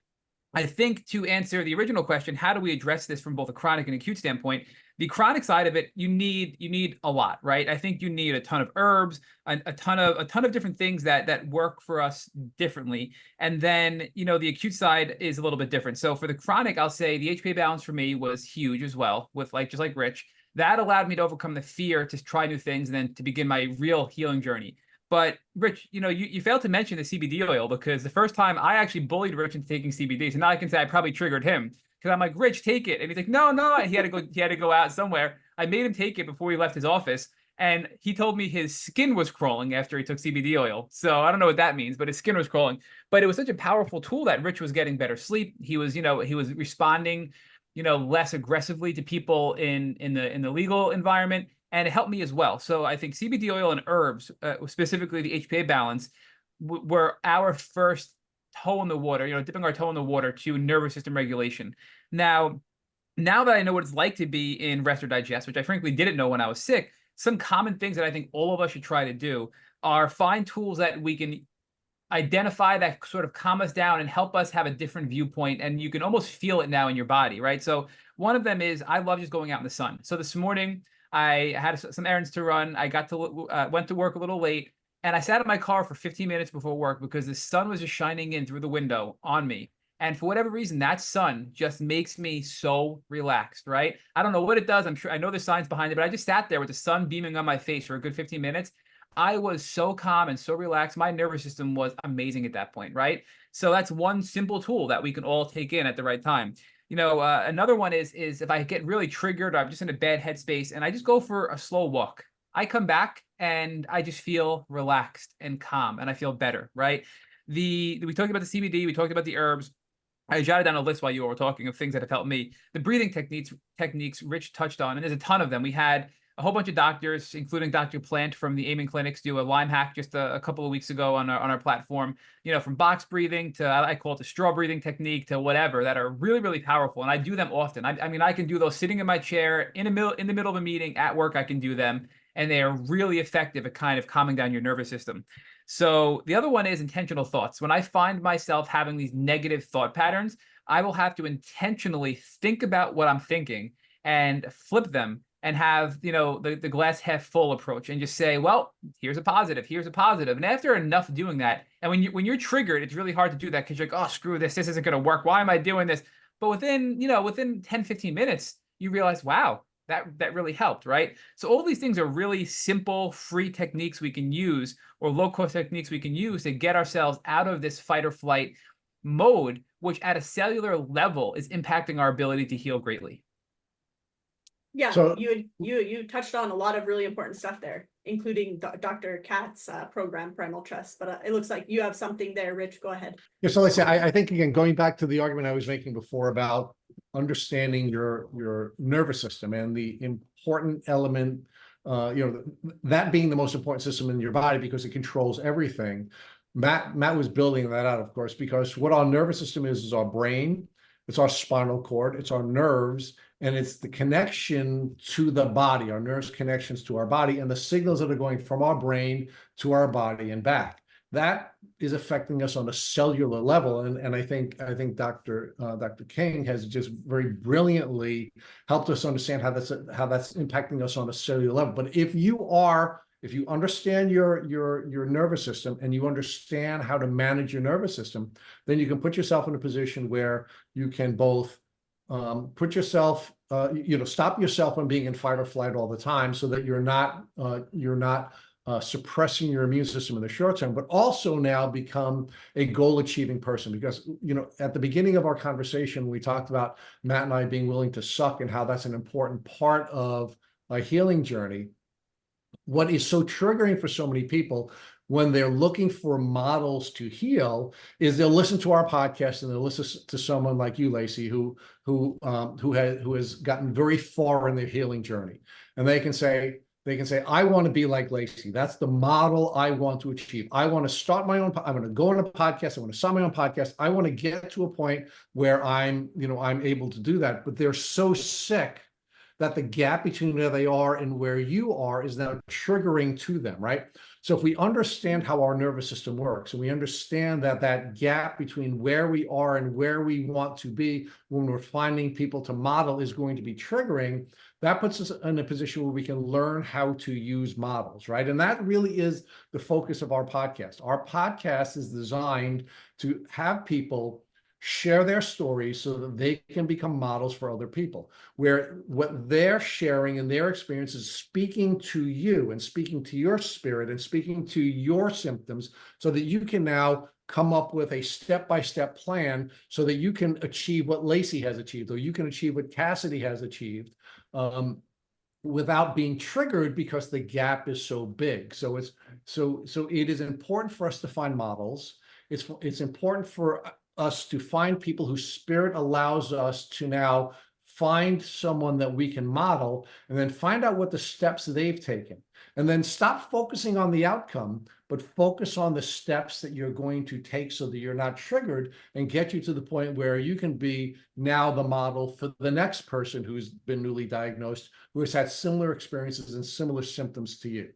I think to answer the original question, how do we address this from both a chronic and acute standpoint? The chronic side of it, you need a lot, right? I think you need a ton of herbs, a ton of different things that work for us differently. And then, the acute side is a little bit different. So for the chronic, I'll say the HPA balance for me was huge as well, with just like Rich. That allowed me to overcome the fear to try new things and then to begin my real healing journey. But Rich, you failed to mention the CBD oil, because the first time I actually bullied Rich into taking CBD. So now I can say I probably triggered him, because I'm like, Rich, take it. And he's like, no. And he had to go out somewhere. I made him take it before he left his office. And he told me his skin was crawling after he took CBD oil. So I don't know what that means, but his skin was crawling. But it was such a powerful tool that Rich was getting better sleep. He was responding, less aggressively to people in the legal environment. And it helped me as well. So I think CBD oil and herbs, specifically the HPA balance, were our first toe in the water, dipping our toe in the water to nervous system regulation. Now that I know what it's like to be in rest or digest, which I frankly didn't know when I was sick, some common things that I think all of us should try to do are find tools that we can identify that sort of calm us down and help us have a different viewpoint. And you can almost feel it now in your body, right? So one of them is, I love just going out in the sun. So this morning I had some errands to run. I went to work a little late, and I sat in my car for 15 minutes before work because the sun was just shining in through the window on me. And for whatever reason, that sun just makes me so relaxed, right? I don't know what it does. I know there's science behind it, but I just sat there with the sun beaming on my face for a good 15 minutes. I was so calm and so relaxed. My nervous system was amazing at that point, right? So that's one simple tool that we can all take in at the right time. Another one is if I get really triggered or I'm just in a bad headspace and I just go for a slow walk. I come back and I just feel relaxed and calm and I feel better, right? We talked about the CBD, we talked about the herbs. I jotted down a list while you were talking of things that have helped me. The breathing techniques Rich touched on, and there's a ton of them. We had a whole bunch of doctors, including Dr. Plant from the Amen Clinics, do a Lyme hack just a couple of weeks ago on our platform. From box breathing to I call it the straw breathing technique to whatever, that are really, really powerful. And I do them often. I mean, I can do those sitting in my chair in the middle of a meeting at work. I can do them, and they are really effective at kind of calming down your nervous system. So the other one is intentional thoughts. When I find myself having these negative thought patterns, I will have to intentionally think about what I'm thinking and flip them and have, the glass half full approach and just say, well, here's a positive, here's a positive. And after enough doing that, and when you're triggered, it's really hard to do that because you're like, oh, screw this isn't going to work. Why am I doing this? But within 10, 15 minutes, you realize, wow, that really helped, right? So all these things are really simple, free techniques we can use, or low-cost techniques we can use to get ourselves out of this fight or flight mode, which at a cellular level is impacting our ability to heal greatly. Yeah, So- you touched on a lot of really important stuff there, including Dr. Katz's program, Primal Trust. But it looks like you have something there, Rich. Go ahead. Yeah, so let's say I think again, going back to the argument I was making before about understanding your nervous system and the important element, that being the most important system in your body because it controls everything. Matt was building that out, of course, because what our nervous system is our brain, it's our spinal cord, it's our nerves, and it's the connection to the body, our nerves connections to our body, and the signals that are going from our brain to our body and back. That is affecting us on a cellular level, and I think Dr. King has just very brilliantly helped us understand how that's impacting us on a cellular level. But if you understand your nervous system and you understand how to manage your nervous system, then you can put yourself in a position where you can both put yourself, stop yourself from being in fight or flight all the time, so that you're not suppressing your immune system in the short term, but also now become a goal-achieving person. Because, at the beginning of our conversation, we talked about Matt and I being willing to suck and how that's an important part of a healing journey. What is so triggering for so many people when they're looking for models to heal is they'll listen to our podcast and they'll listen to someone like you, Lacey, who has gotten very far in their healing journey, and they can say, I want to be like Lacey. That's the model I want to achieve. I want to start my own. I'm going to go on a podcast. I want to start my own podcast. I want to get to a point where I'm able to do that. But they're so sick that the gap between where they are and where you are is now triggering to them, right? So if we understand how our nervous system works, and we understand that gap between where we are and where we want to be when we're finding people to model is going to be triggering, that puts us in a position where we can learn how to use models, right? And that really is the focus of our podcast. Our podcast is designed to have people share their stories so that they can become models for other people, where what they're sharing and their experience is speaking to you and speaking to your spirit and speaking to your symptoms, so that you can now come up with a step-by-step plan so that you can achieve what Lacey has achieved, or you can achieve what Cassidy has achieved, without being triggered because the gap is so big. So it is important for us to find models. It's important for us to find people whose spirit allows us to now find someone that we can model, and then find out what the steps they've taken, and then stop focusing on the outcome, but focus on the steps that you're going to take so that you're not triggered, and get you to the point where you can be now the model for the next person who's been newly diagnosed, who has had similar experiences and similar symptoms to you.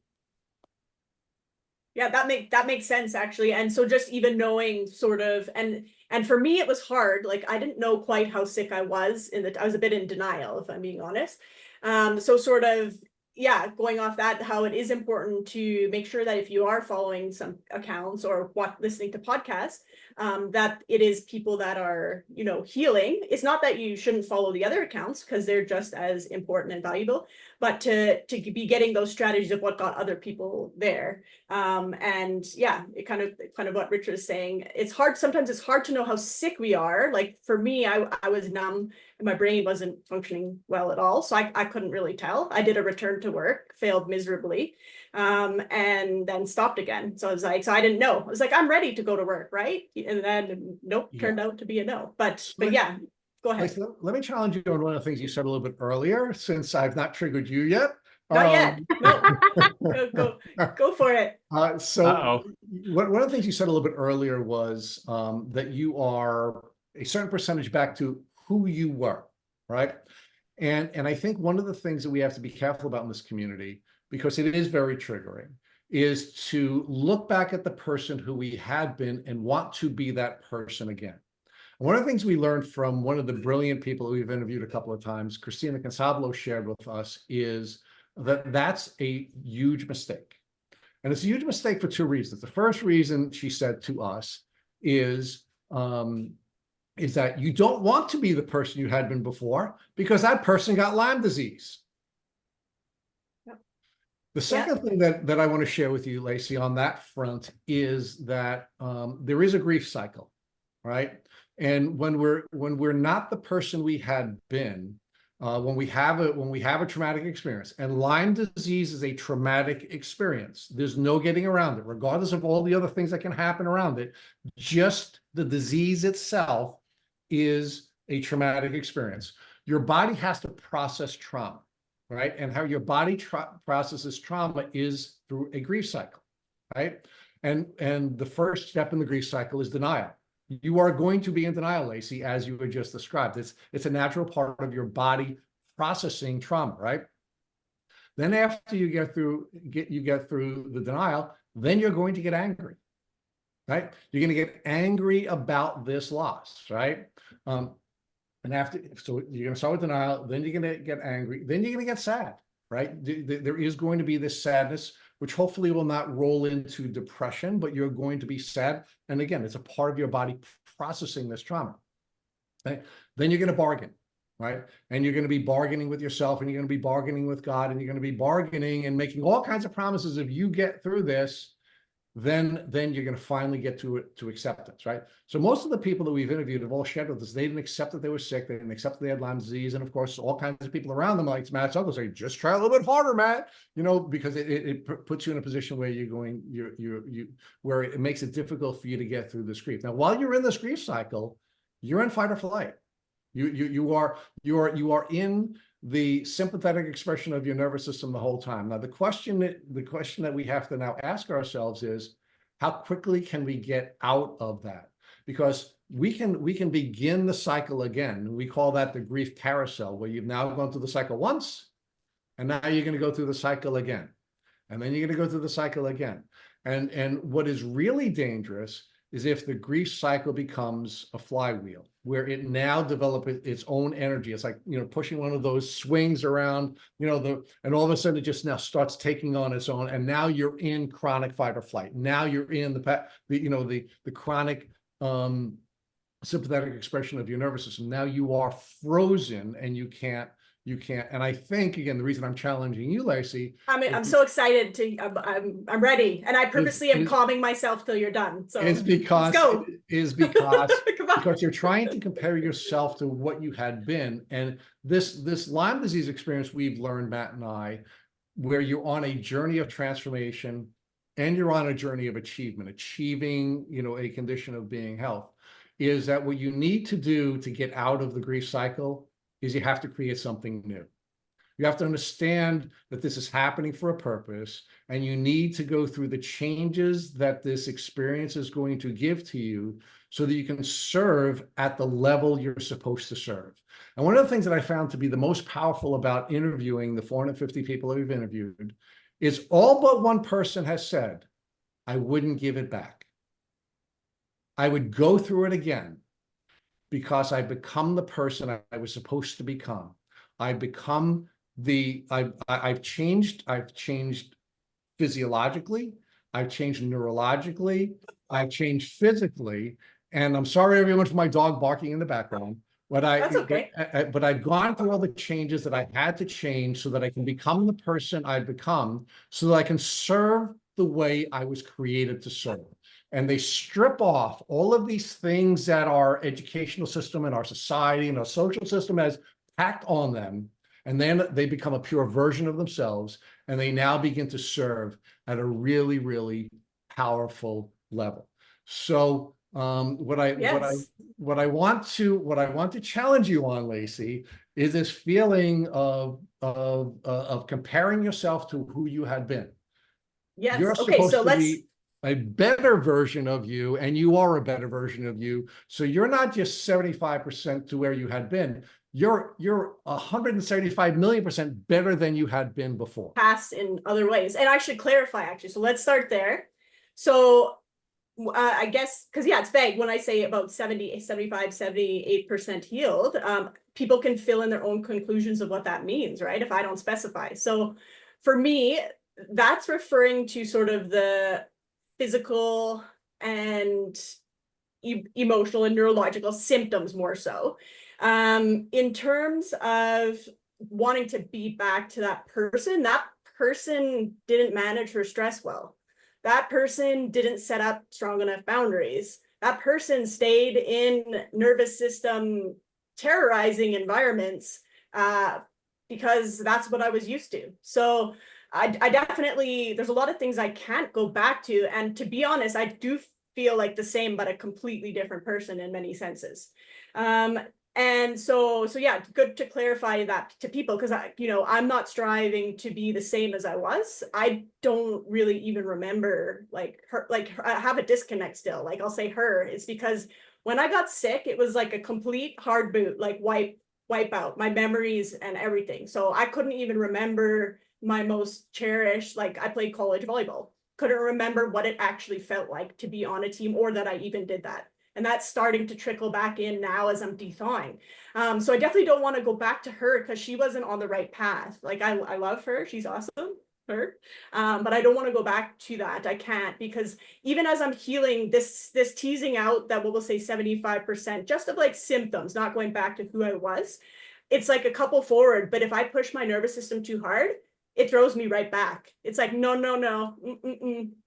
Yeah, that makes sense, actually. And so just even knowing sort of, and for me, it was hard. Like, I didn't know quite how sick I was I was a bit in denial, if I'm being honest. So sort of yeah, going off that, how it is important to make sure that if you are following some accounts or listening to podcasts, that it is people that are, you know, healing. It's not that you shouldn't follow the other accounts because they're just as important and valuable, but to be getting those strategies of what got other people there. And yeah, it kind of what Richard is saying. It's hard. Sometimes it's hard to know how sick we are. Like for me, I was numb and my brain wasn't functioning well at all. So I couldn't really tell. I did a return to work, failed miserably, and then stopped again. So I was like, so I didn't know. I was like, I'm ready to go to work, right? And then nope, turned out to be a no. But yeah, go ahead. Let me challenge you on one of the things you said a little bit earlier, since I've not triggered you yet. Not yet. No. Go for it. Uh-oh. One of the things you said a little bit earlier was that you are a certain percentage back to who you were, right? And I think one of the things that we have to be careful about in this community, because it is very triggering, is to look back at the person who we had been and want to be that person again. One of the things we learned from one of the brilliant people we've interviewed a couple of times, Christina Consablo, shared with us, is that that's a huge mistake. And it's a huge mistake for two reasons. The first reason, she said to us, is that you don't want to be the person you had been before because that person got Lyme disease. Yep. The second thing that I want to share with you, Lacey, on that front is that there is a grief cycle, right? And when we're not the person we had been, when we have a traumatic experience, and Lyme disease is a traumatic experience, there's no getting around it, regardless of all the other things that can happen around it. Just the disease itself is a traumatic experience. Your body has to process trauma, right? And how your body processes trauma is through a grief cycle, right? And the first step in the grief cycle is denial. You are going to be in denial, Lacey, as you had just described. It's a natural part of your body processing trauma, right? Then after you get through the denial, then you're going to get angry, right? You're going to get angry about this loss, right? And so you're going to start with denial, then you're going to get angry, then you're going to get sad, right? There is going to be this sadness, which hopefully will not roll into depression, but you're going to be sad. And again, it's a part of your body processing this trauma. Okay? Then you're going to bargain, right? And you're going to be bargaining with yourself, and you're going to be bargaining with God, and you're going to be bargaining and making all kinds of promises. If you get through this, then you're going to finally get to acceptance, right? So most of the people that we've interviewed have all shared with us, they didn't accept that they were sick, they didn't accept that they had Lyme disease, and of course, all kinds of people around them, like Matt's uncle, say, just try a little bit harder, Matt, you know, because it puts you in a position where where it makes it difficult for you to get through this grief. Now, while you're in this grief cycle, you're in fight or flight. You are in the sympathetic expression of your nervous system the whole time. Now, the question that we have to now ask ourselves is, how quickly can we get out of that? Because we can begin the cycle again. We call that the grief carousel, where you've now gone through the cycle once, and now you're going to go through the cycle again, and then you're going to go through the cycle again. And what is really dangerous is if the grief cycle becomes a flywheel, where it now develops its own energy. It's like, you know, pushing one of those swings around, you know, and all of a sudden it just now starts taking on its own. And now you're in chronic fight or flight. Now you're in the chronic sympathetic expression of your nervous system. Now you are frozen and you can't. And I think, again, the reason I'm challenging you, Lacey, I'm so excited to, I'm ready. And I purposely am calming myself till you're done. So it's because Come on. because you're trying to compare yourself to what you had been. And this Lyme disease experience, we've learned, Matt and I, where you're on a journey of transformation and you're on a journey of achieving, you know, a condition of being health, is that what you need to do to get out of the grief cycle is you have to create something new. You have to understand that this is happening for a purpose, and you need to go through the changes that this experience is going to give to you so that you can serve at the level you're supposed to serve. And one of the things that I found to be the most powerful about interviewing the 450 people that we've interviewed is all but one person has said, I wouldn't give it back. I would go through it again, because I become the person I was supposed to become. I become I've changed physiologically, I've changed neurologically, I've changed physically, and I'm sorry everyone for my dog barking in the background. That's okay. But I've gone through all the changes that I had to change so that I can become the person I've become, so that I can serve the way I was created to serve. And they strip off all of these things that our educational system and our society and our social system has packed on them. And then they become a pure version of themselves. And they now begin to serve at a really, really powerful level. So what I want to challenge you on, Lacey, is this feeling of comparing yourself to who you had been. Yes. You're Okay. supposed So to be a better version of you, and you are a better version of you. So you're not just 75% to where you had been. You're 175 million% better than you had been before. Past in other ways. And I should clarify actually. So let's start there. So I guess, because yeah, it's vague when I say about 70, 75, 78% healed. People can fill in their own conclusions of what that means, right? If I don't specify. So for me, that's referring to sort of the physical and emotional and neurological symptoms more so. In terms of wanting to be back to that person didn't manage her stress well. That person didn't set up strong enough boundaries. That person stayed in nervous system terrorizing environments because that's what I was used to. So I definitely, there's a lot of things I can't go back to. And to be honest, I do feel like the same, but a completely different person in many senses. And so yeah, good to clarify that to people, because I'm not striving to be the same as I was. I don't really even remember like her, like I have a disconnect still. Like I'll say her, it's because when I got sick, it was like a complete hard boot, like wipe out my memories and everything. So I couldn't even remember my most cherished, like I played college volleyball. Couldn't remember what it actually felt like to be on a team, or that I even did that. And that's starting to trickle back in now as I'm thawing. So I definitely don't want to go back to her because she wasn't on the right path. Like I love her, she's awesome, her. But I don't want to go back to that. I can't, because even as I'm healing, this teasing out that we'll say 75% just of like symptoms, not going back to who I was. It's like a couple forward, but if I push my nervous system too hard, it throws me right back. It's like, no.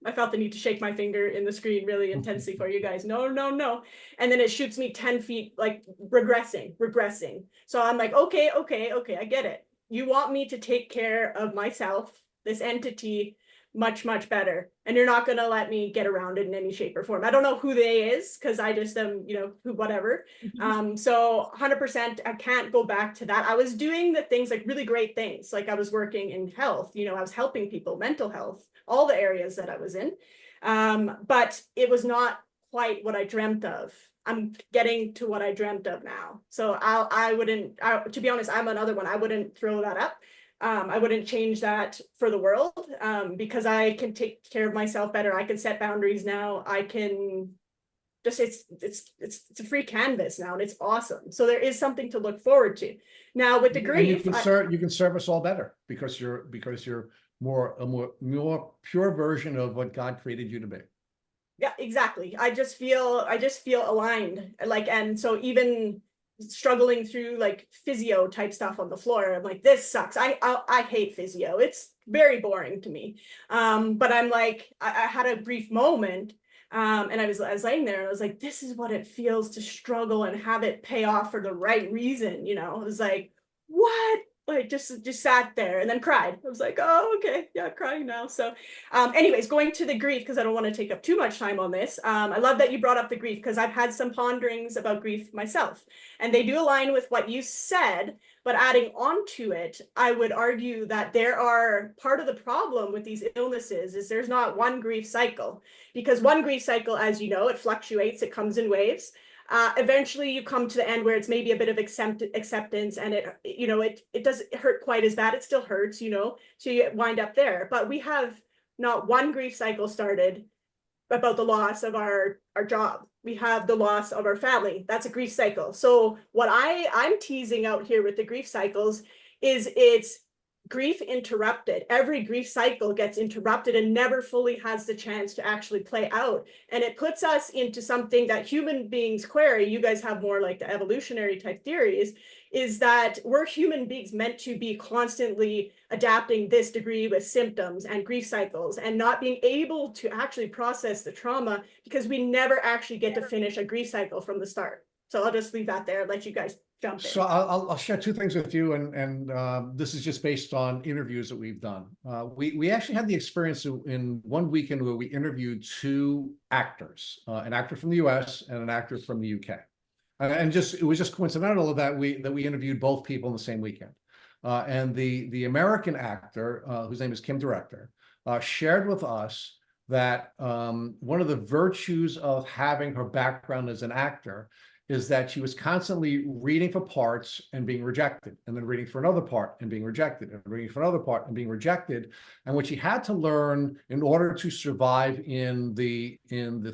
I felt the need to shake my finger in the screen really intensely for you guys. No. And then it shoots me 10 feet, like regressing. So I'm like, okay, I get it. You want me to take care of myself, this entity, much better. And you're not going to let me get around it in any shape or form. I don't know who they is, because I just am, who, whatever. So 100%, I can't go back to that. I was doing the things, like really great things. Like I was working in health, I was helping people, mental health, all the areas that I was in. But it was not quite what I dreamt of. I'm getting to what I dreamt of now. So to be honest, I'm another one. I wouldn't throw that up. I wouldn't change that for the world, because I can take care of myself better. I can set boundaries now. I can just, it's a free canvas now, and it's awesome. So there is something to look forward to. Now with the grief, you can serve us all better because you're a more pure version of what God created you to be. Yeah, exactly. I just feel aligned. Like, and so even struggling through like physio type stuff on the floor, I'm like, this sucks. I hate physio. It's very boring to me. But I'm like, I had a brief moment, and I was laying there and I was like, this is what it feels to struggle and have it pay off for the right reason. It was like, what? Like just sat there and then cried. I was like, oh, okay, yeah, crying now. So anyways, going to the grief, because I don't want to take up too much time on this. I love that you brought up the grief, because I've had some ponderings about grief myself, and they do align with what you said. But adding on to it, I would argue that there are part of the problem with these illnesses is there's not one grief cycle, because one grief cycle, as you know, it fluctuates, it comes in waves. Eventually you come to the end where it's maybe a bit of acceptance, and it doesn't hurt quite as bad. It still hurts, so you wind up there. But we have not one grief cycle started about the loss of our job. We have the loss of our family. That's a grief cycle. So what I'm teasing out here with the grief cycles is it's grief interrupted. Every grief cycle gets interrupted and never fully has the chance to actually play out. And it puts us into something that human beings query. You guys have more like the evolutionary type theories, is that we're human beings meant to be constantly adapting this degree with symptoms and grief cycles and not being able to actually process the trauma because we never actually get to finish a grief cycle from the start. So I'll just leave that there, let you guys jump in. So I'll share two things with you, and this is just based on interviews that we've done. We actually had the experience in one weekend where we interviewed two actors, an actor from the US and an actor from the UK. And it was just coincidental that we interviewed both people in the same weekend. And the American actor, whose name is Kim Director, shared with us that one of the virtues of having her background as an actor is that she was constantly reading for parts and being rejected, and then reading for another part and being rejected, and reading for another part and being rejected. And what she had to learn in order to survive in the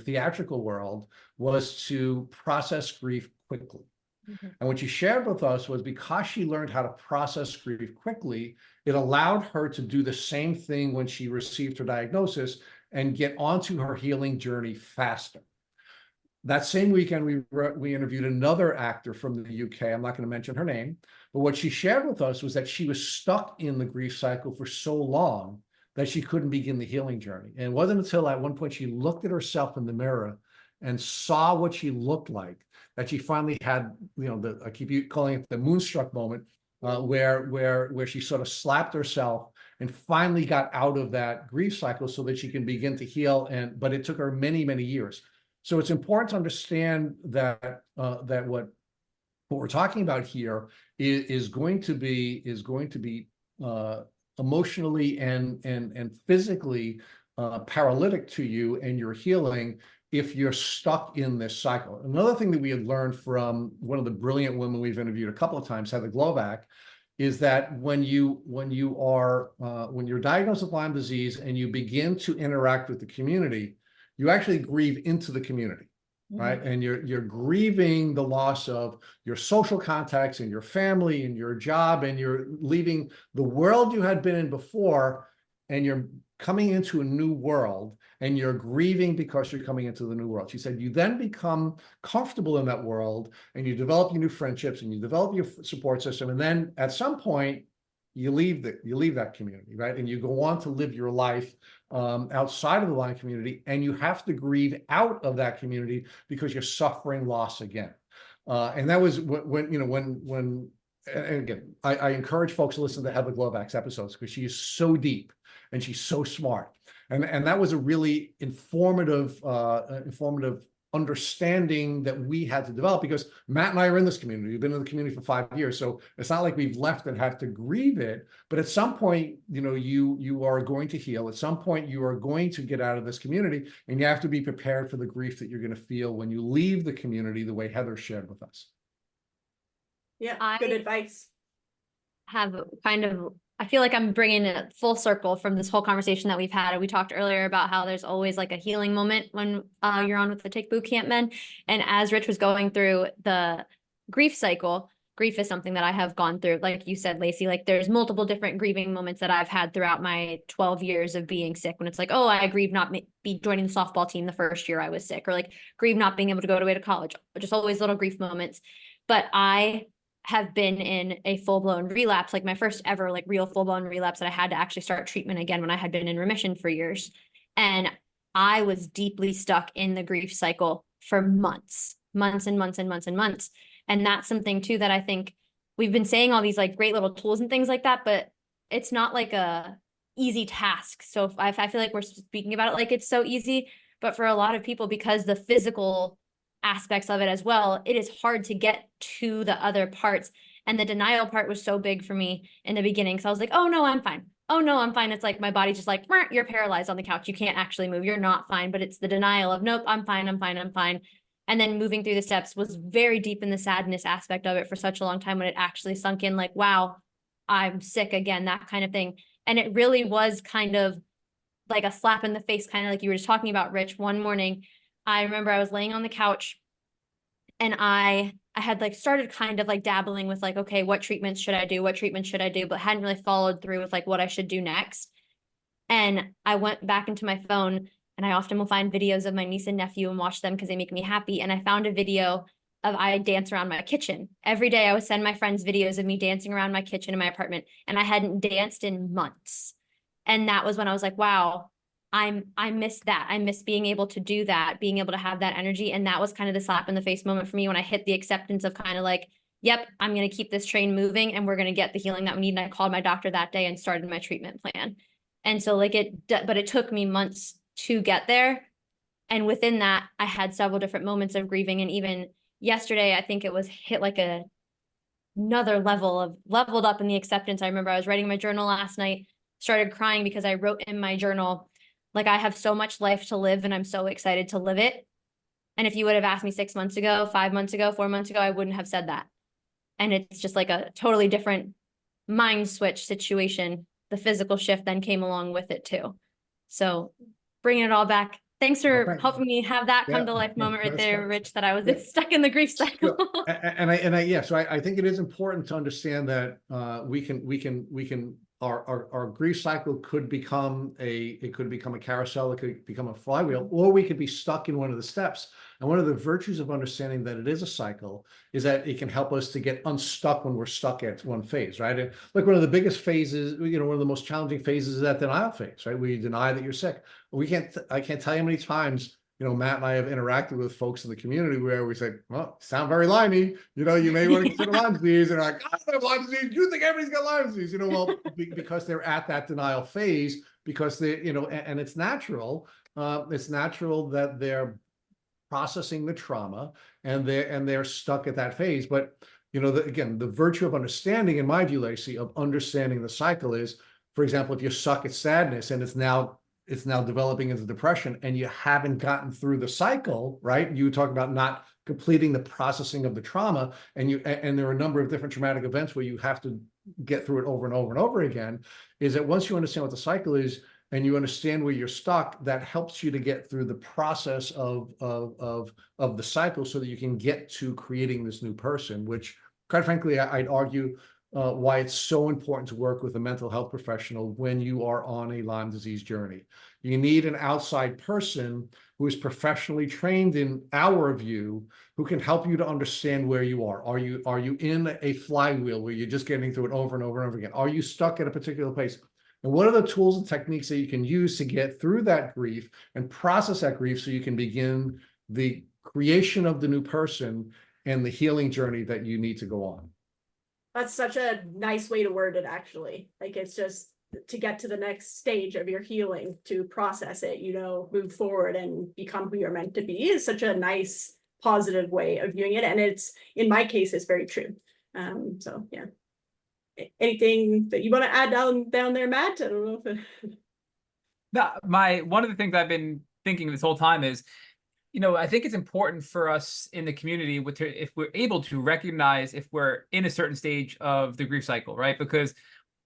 theatrical world was to process grief quickly. Mm-hmm. And what she shared with us was, because she learned how to process grief quickly, it allowed her to do the same thing when she received her diagnosis and get onto her healing journey faster. That same weekend, we interviewed another actor from the UK. I'm not going to mention her name, but what she shared with us was that she was stuck in the grief cycle for so long that she couldn't begin the healing journey. And it wasn't until at one point she looked at herself in the mirror and saw what she looked like that she finally had, I keep calling it the moonstruck moment, where she sort of slapped herself and finally got out of that grief cycle so that she can begin to heal. But it took her many, many years. So it's important to understand that what we're talking about here is going to be emotionally and physically paralytic to you and your healing if you're stuck in this cycle. Another thing that we had learned from one of the brilliant women we've interviewed a couple of times, Heather Glovac, is that when you're diagnosed with Lyme disease and you begin to interact with the community, you actually grieve into the community, right? And you're grieving the loss of your social contacts and your family and your job, and you're leaving the world you had been in before, and you're coming into a new world, and you're grieving because you're coming into the new world. She said, you then become comfortable in that world, and you develop your new friendships, and you develop your support system, and then at some point, you leave that community, right? And you go on to live your life outside of the Lyme community, and you have to grieve out of that community because you're suffering loss again. And that was when and again, I encourage folks to listen to Heather Glovac's episodes because she is so deep and she's so smart. And that was a really informative understanding that we had to develop, because Matt and I are in this community. We've been in the community for 5 years. So it's not like we've left and have to grieve it, but at some point, you are going to heal. At some point, you are going to get out of this community, and you have to be prepared for the grief that you're going to feel when you leave the community, the way Heather shared with us. Yeah, good advice. I feel like I'm bringing it full circle from this whole conversation that we've had. And we talked earlier about how there's always like a healing moment when you're on with the Take Boot Camp men. And as Rich was going through the grief cycle, grief is something that I have gone through. Like you said, Lacey, like there's multiple different grieving moments that I've had throughout my 12 years of being sick, when it's like, oh, I grieve not be joining the softball team the first year I was sick, or like grieve not being able to go away to college, just always little grief moments. But I have been in a full-blown relapse, like my first ever like real full-blown relapse, that I had to actually start treatment again when I had been in remission for years. And I was deeply stuck in the grief cycle for months and months and months and months. And that's something too that I think we've been saying all these like great little tools and things like that, but it's not like a easy task. So I feel like we're speaking about it like it's so easy, but for a lot of people, because the physical aspects of it as well, it is hard to get to the other parts. And the denial part was so big for me in the beginning. So I was like, oh no, I'm fine. Oh no, I'm fine. It's like my body's just like, you're paralyzed on the couch. You can't actually move. You're not fine. But it's the denial of, nope, I'm fine. I'm fine. I'm fine. And then moving through the steps was very deep in the sadness aspect of it for such a long time, when it actually sunk in like, wow, I'm sick again, that kind of thing. And it really was kind of like a slap in the face, kind of like you were just talking about, Rich. One morning, I remember I was laying on the couch And I had like started kind of like dabbling with like, okay, what treatments should I do? What treatments should I do? But hadn't really followed through with like what I should do next. And I went back into my phone, and I often will find videos of my niece and nephew and watch them because they make me happy. And I found a video of I dance around my kitchen. Every day I would send my friends videos of me dancing around my kitchen in my apartment, and I hadn't danced in months. And that was when I was like, wow, I miss that. I miss being able to do that, being able to have that energy. And that was kind of the slap in the face moment for me when I hit the acceptance of kind of like, yep, I'm going to keep this train moving and we're going to get the healing that we need. And I called my doctor that day and started my treatment plan. And so like but it took me months to get there. And within that, I had several different moments of grieving. And even yesterday, I think it was hit like another level of leveled up in the acceptance. I remember I was writing my journal last night, started crying because I wrote in my journal, like, I have so much life to live and I'm so excited to live it. And if you would have asked me 6 months ago, 5 months ago, 4 months ago, I wouldn't have said that. And it's just like a totally different mind switch situation. The physical shift then came along with it too. So bringing it all back. Thanks for helping me have that come to life moment right there, Rich, that I was stuck in the grief cycle. So I think it is important to understand that our grief cycle could become a carousel, it could become a flywheel, or we could be stuck in one of the steps. And one of the virtues of understanding that it is a cycle is that it can help us to get unstuck when we're stuck at one phase, right? And like one of the biggest phases, one of the most challenging phases is that denial phase, right? Where you deny that you're sick. I can't tell you how many times, Matt and I have interacted with folks in the community where we say, well, sound very Limey, you may want to consider Lyme disease. And they're like, I don't have Lyme disease. You think everybody's got Lyme disease? Well, because they're at that denial phase, because they, and it's natural. It's natural that they're processing the trauma and they're stuck at that phase. But, again, the virtue of understanding, in my view, Lacey, of understanding the cycle is, for example, if you're stuck at sadness and it's now developing into depression and you haven't gotten through the cycle, right? You talk about not completing the processing of the trauma, and there are a number of different traumatic events where you have to get through it over and over and over again, is that once you understand what the cycle is and you understand where you're stuck, that helps you to get through the process of the cycle so that you can get to creating this new person, which, quite frankly, I'd argue why it's so important to work with a mental health professional when you are on a Lyme disease journey. You need an outside person who is professionally trained, in our view, who can help you to understand where you are. Are you in a flywheel where you're just getting through it over and over and over again? Are you stuck at a particular place? And what are the tools and techniques that you can use to get through that grief and process that grief so you can begin the creation of the new person and the healing journey that you need to go on? That's such a nice way to word it, actually. Like, it's just to get to the next stage of your healing, to process it, move forward and become who you're meant to be, is such a nice, positive way of viewing it. And it's, in my case, it's very true. So yeah. Anything that you want to add down there, Matt? I don't know if one of the things I've been thinking this whole time is, I think it's important for us in the community if we're able to recognize if we're in a certain stage of the grief cycle, right? Because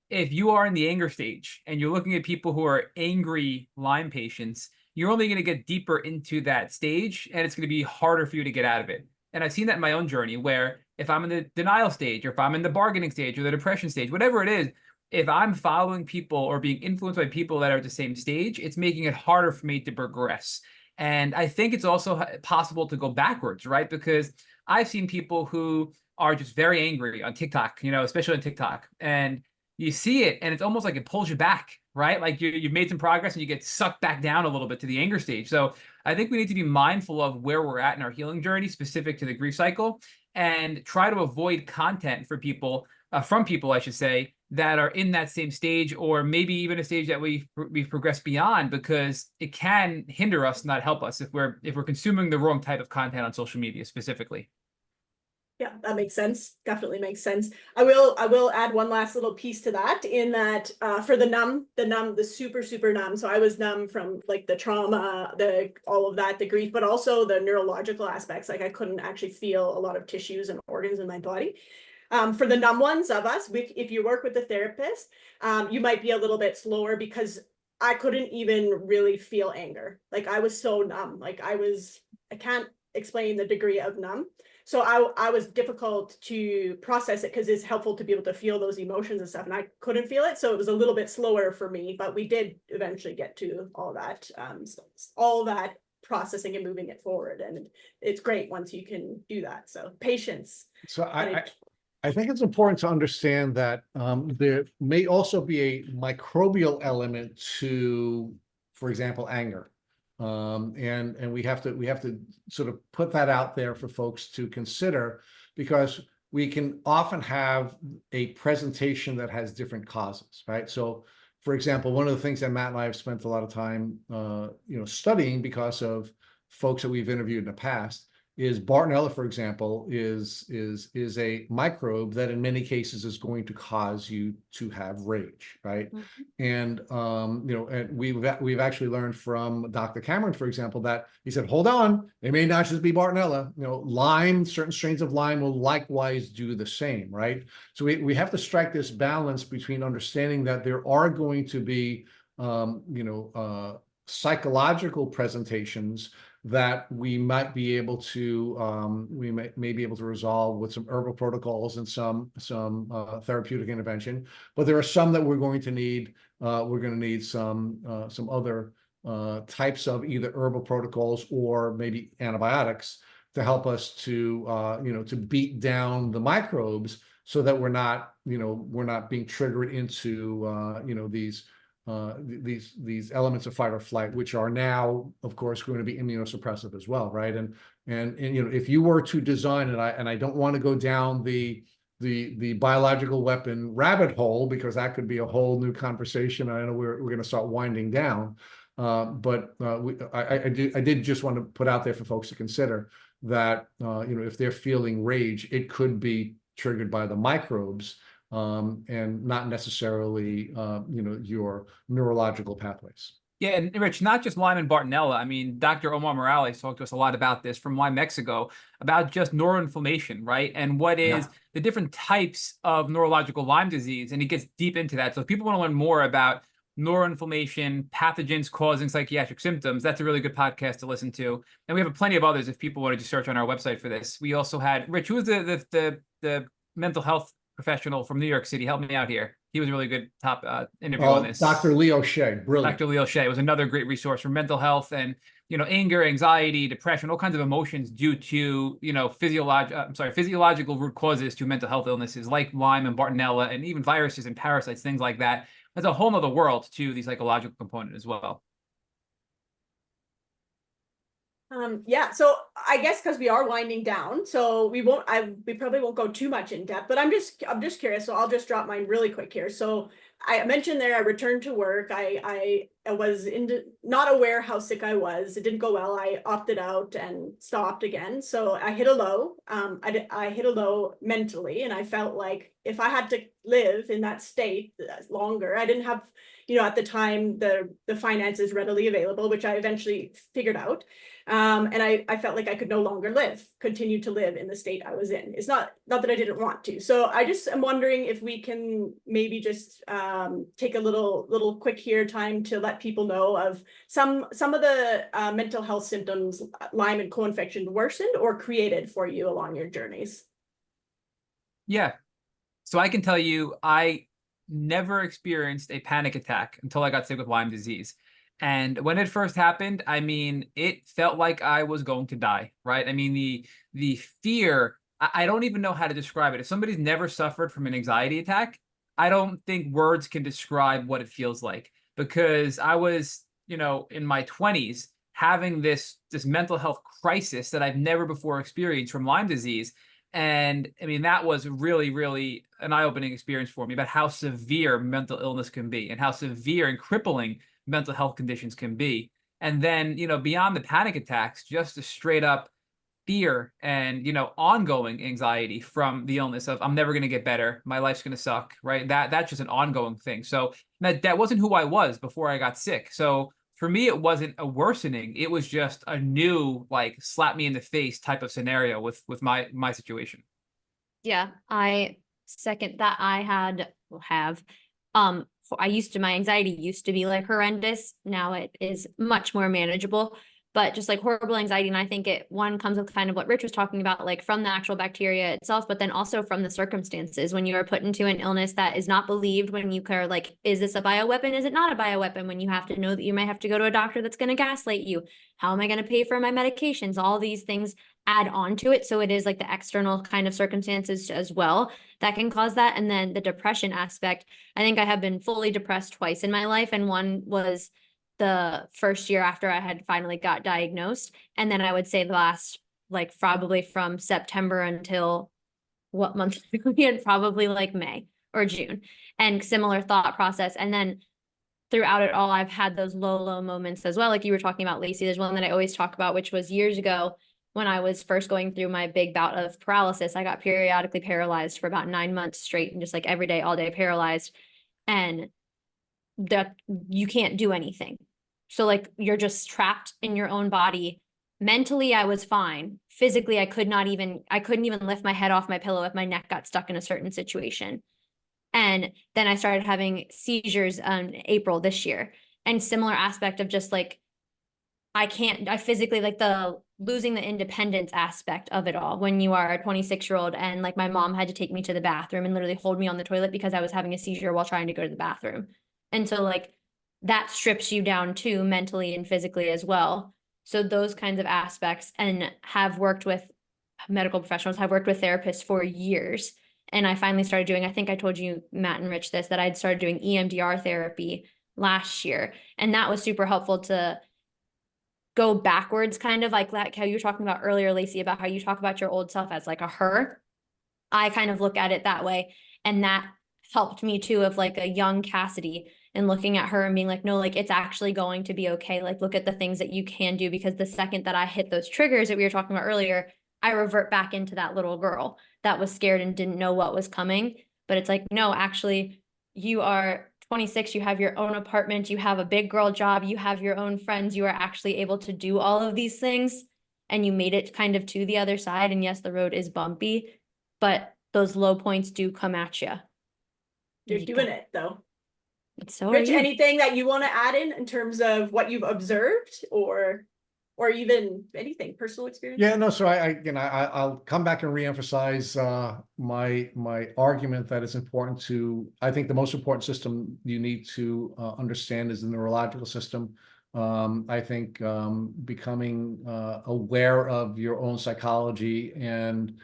if you are in the anger stage and you're looking at people who are angry Lyme patients, you're only going to get deeper into that stage, and it's going to be harder for you to get out of it. And I've seen that in my own journey, where if I'm in the denial stage, or if I'm in the bargaining stage, or the depression stage, whatever it is, if I'm following people or being influenced by people that are at the same stage, it's making it harder for me to progress. And I think it's also possible to go backwards, right? Because I've seen people who are just very angry on TikTok, especially on TikTok, and you see it and it's almost like it pulls you back, right? Like you've made some progress and you get sucked back down a little bit to the anger stage. So I think we need to be mindful of where we're at in our healing journey specific to the grief cycle, and try to avoid content from people, I should say, that are in that same stage, or maybe even a stage that we've progressed beyond, because it can hinder us, not help us, if we're consuming the wrong type of content on social media specifically. Yeah, that makes sense. Definitely makes sense. I will add one last little piece to that, in that for the super numb. So I was numb from like the trauma, all of that, the grief, but also the neurological aspects. Like, I couldn't actually feel a lot of tissues and organs in my body. For the numb ones of us, if you work with a therapist, you might be a little bit slower, because I couldn't even really feel anger. Like, I was so numb. Like, I can't explain the degree of numb. So I was difficult to process it because it's helpful to be able to feel those emotions and stuff, and I couldn't feel it, so it was a little bit slower for me. But we did eventually get to all that, all that processing and moving it forward, and it's great once you can do that. So patience. So I think it's important to understand that there may also be a microbial element to, for example, anger. And we have to sort of put that out there for folks to consider, because we can often have a presentation that has different causes, right? So, for example, one of the things that Matt and I have spent a lot of time, studying because of folks that we've interviewed in the past is Bartonella, for example, is a microbe that in many cases is going to cause you to have rage, right? And and we've actually learned from Dr. Cameron, for example, that he said, hold on, it may not just be Bartonella. Lyme, certain strains of Lyme will likewise do the same, right? So we have to strike this balance between understanding that there are going to be psychological presentations that we might be able to may be able to resolve with some herbal protocols and some therapeutic intervention, but there are some that we're going to need some other types of either herbal protocols or maybe antibiotics to help us to to beat down the microbes so that we're not being triggered into these elements of fight or flight, which are now, of course, going to be immunosuppressive as well, right? And if you were to design, and I don't want to go down the biological weapon rabbit hole, because that could be a whole new conversation. I know we're going to start winding down, but I did just want to put out there for folks to consider that if they're feeling rage, it could be triggered by the microbes. And not necessarily, your neurological pathways. Yeah, and Rich, not just Lyme and Bartonella. I mean, Dr. Omar Morales talked to us a lot about this from Lyme, Mexico, about just neuroinflammation, right? And what is the different types of neurological Lyme disease. And he gets deep into that. So if people want to learn more about neuroinflammation, pathogens causing psychiatric symptoms, that's a really good podcast to listen to. And we have plenty of others if people wanted to search on our website for this. We also had, Rich, who was the mental health professional from New York City? Help me out here. He was a really good top interview on this. Dr. Leo Shea, brilliant. Dr. Leo Shea was another great resource for mental health and anger, anxiety, depression, all kinds of emotions due to physiological root causes to mental health illnesses like Lyme and Bartonella, and even viruses and parasites, things like that. There's a whole other world to the psychological component as well. So I guess because we are winding down, so we probably won't go too much in depth, but I'm just curious, so I'll just drop mine really quick here. So I mentioned there I returned to work. I was not aware how sick I was. It didn't go well. I opted out and stopped again. So I hit a low. I hit a low mentally, and I felt like if I had to live in that state longer, I didn't have, at the time, the finances readily available, which I eventually figured out. And I felt like I could no longer continue to live in the state I was in. It's not that I didn't want to. So I just am wondering if we can maybe just take a little quick here time to let people know of some of the mental health symptoms Lyme and co-infection worsened or created for you along your journeys. Yeah. So I can tell you, I never experienced a panic attack until I got sick with Lyme disease. And when it first happened, I mean, it felt like I was going to die, right? I mean, the fear, I don't even know how to describe it. If somebody's never suffered from an anxiety attack, I don't think words can describe what it feels like, because I was, in my 20s having this mental health crisis that I've never before experienced from Lyme disease. And I mean, that was really, really an eye-opening experience for me about how severe mental illness can be and how severe and crippling mental health conditions can be. And then, beyond the panic attacks, just the straight up fear and, ongoing anxiety from the illness of I'm never going to get better. My life's going to suck, right? That's just an ongoing thing. So that wasn't who I was before I got sick. So for me, it wasn't a worsening. It was just a new, slap me in the face type of scenario with my situation. Yeah, I second that. I have my anxiety used to be horrendous. Now it is much more manageable. But just like horrible anxiety, and I think one comes with kind of what Rich was talking about, like from the actual bacteria itself, but then also from the circumstances when you are put into an illness that is not believed, when you are like, is this a bioweapon? Is it not a bioweapon? When you have to know that you might have to go to a doctor that's going to gaslight you. How am I going to pay for my medications? All these things add on to it. So it is like the external kind of circumstances as well that can cause that. And then the depression aspect, I think I have been fully depressed twice in my life. And one was the first year after I had finally got diagnosed. And then I would say the last, like probably from September until what month? Probably like May or June, and similar thought process. And then throughout it all, I've had those low moments as well. Like you were talking about, Lacey, there's one that I always talk about, which was years ago when I was first going through my big bout of paralysis. I got periodically paralyzed for about 9 months straight, and just like every day, all day paralyzed. And that you can't do anything. So like you're just trapped in your own body. Mentally, I was fine. Physically, I couldn't even lift my head off my pillow if my neck got stuck in a certain situation. And then I started having seizures in April this year. And similar aspect of just like, I physically, like the losing the independence aspect of it all when you are a 26-year-old, and like my mom had to take me to the bathroom and literally hold me on the toilet because I was having a seizure while trying to go to the bathroom. And so like that strips you down too, mentally and physically as well. So those kinds of aspects, and have worked with medical professionals, have worked with therapists for years. And I finally started doing, I think I told you, Matt and Rich, that I'd started doing EMDR therapy last year. And that was super helpful to go backwards, kind of like how you were talking about earlier, Lacey, about how you talk about your old self as like a her. I kind of look at it that way. And that helped me too, of like a young Cassidy, and looking at her and being like, no, like it's actually going to be okay. Like, look at the things that you can do, because the second that I hit those triggers that we were talking about earlier, I revert back into that little girl that was scared and didn't know what was coming. But it's like, no, actually, you are 26, you have your own apartment, you have a big girl job, you have your own friends, you are actually able to do all of these things, and you made it kind of to the other side. And yes, the road is bumpy, but those low points do come at you. You're doing it though. So Rich, anything that you want to add in terms of what you've observed, or even anything, personal experience? Yeah, no, so I'll come back and reemphasize my argument that it's important to, I think the most important system you need to understand is the neurological system. I think becoming aware of your own psychology and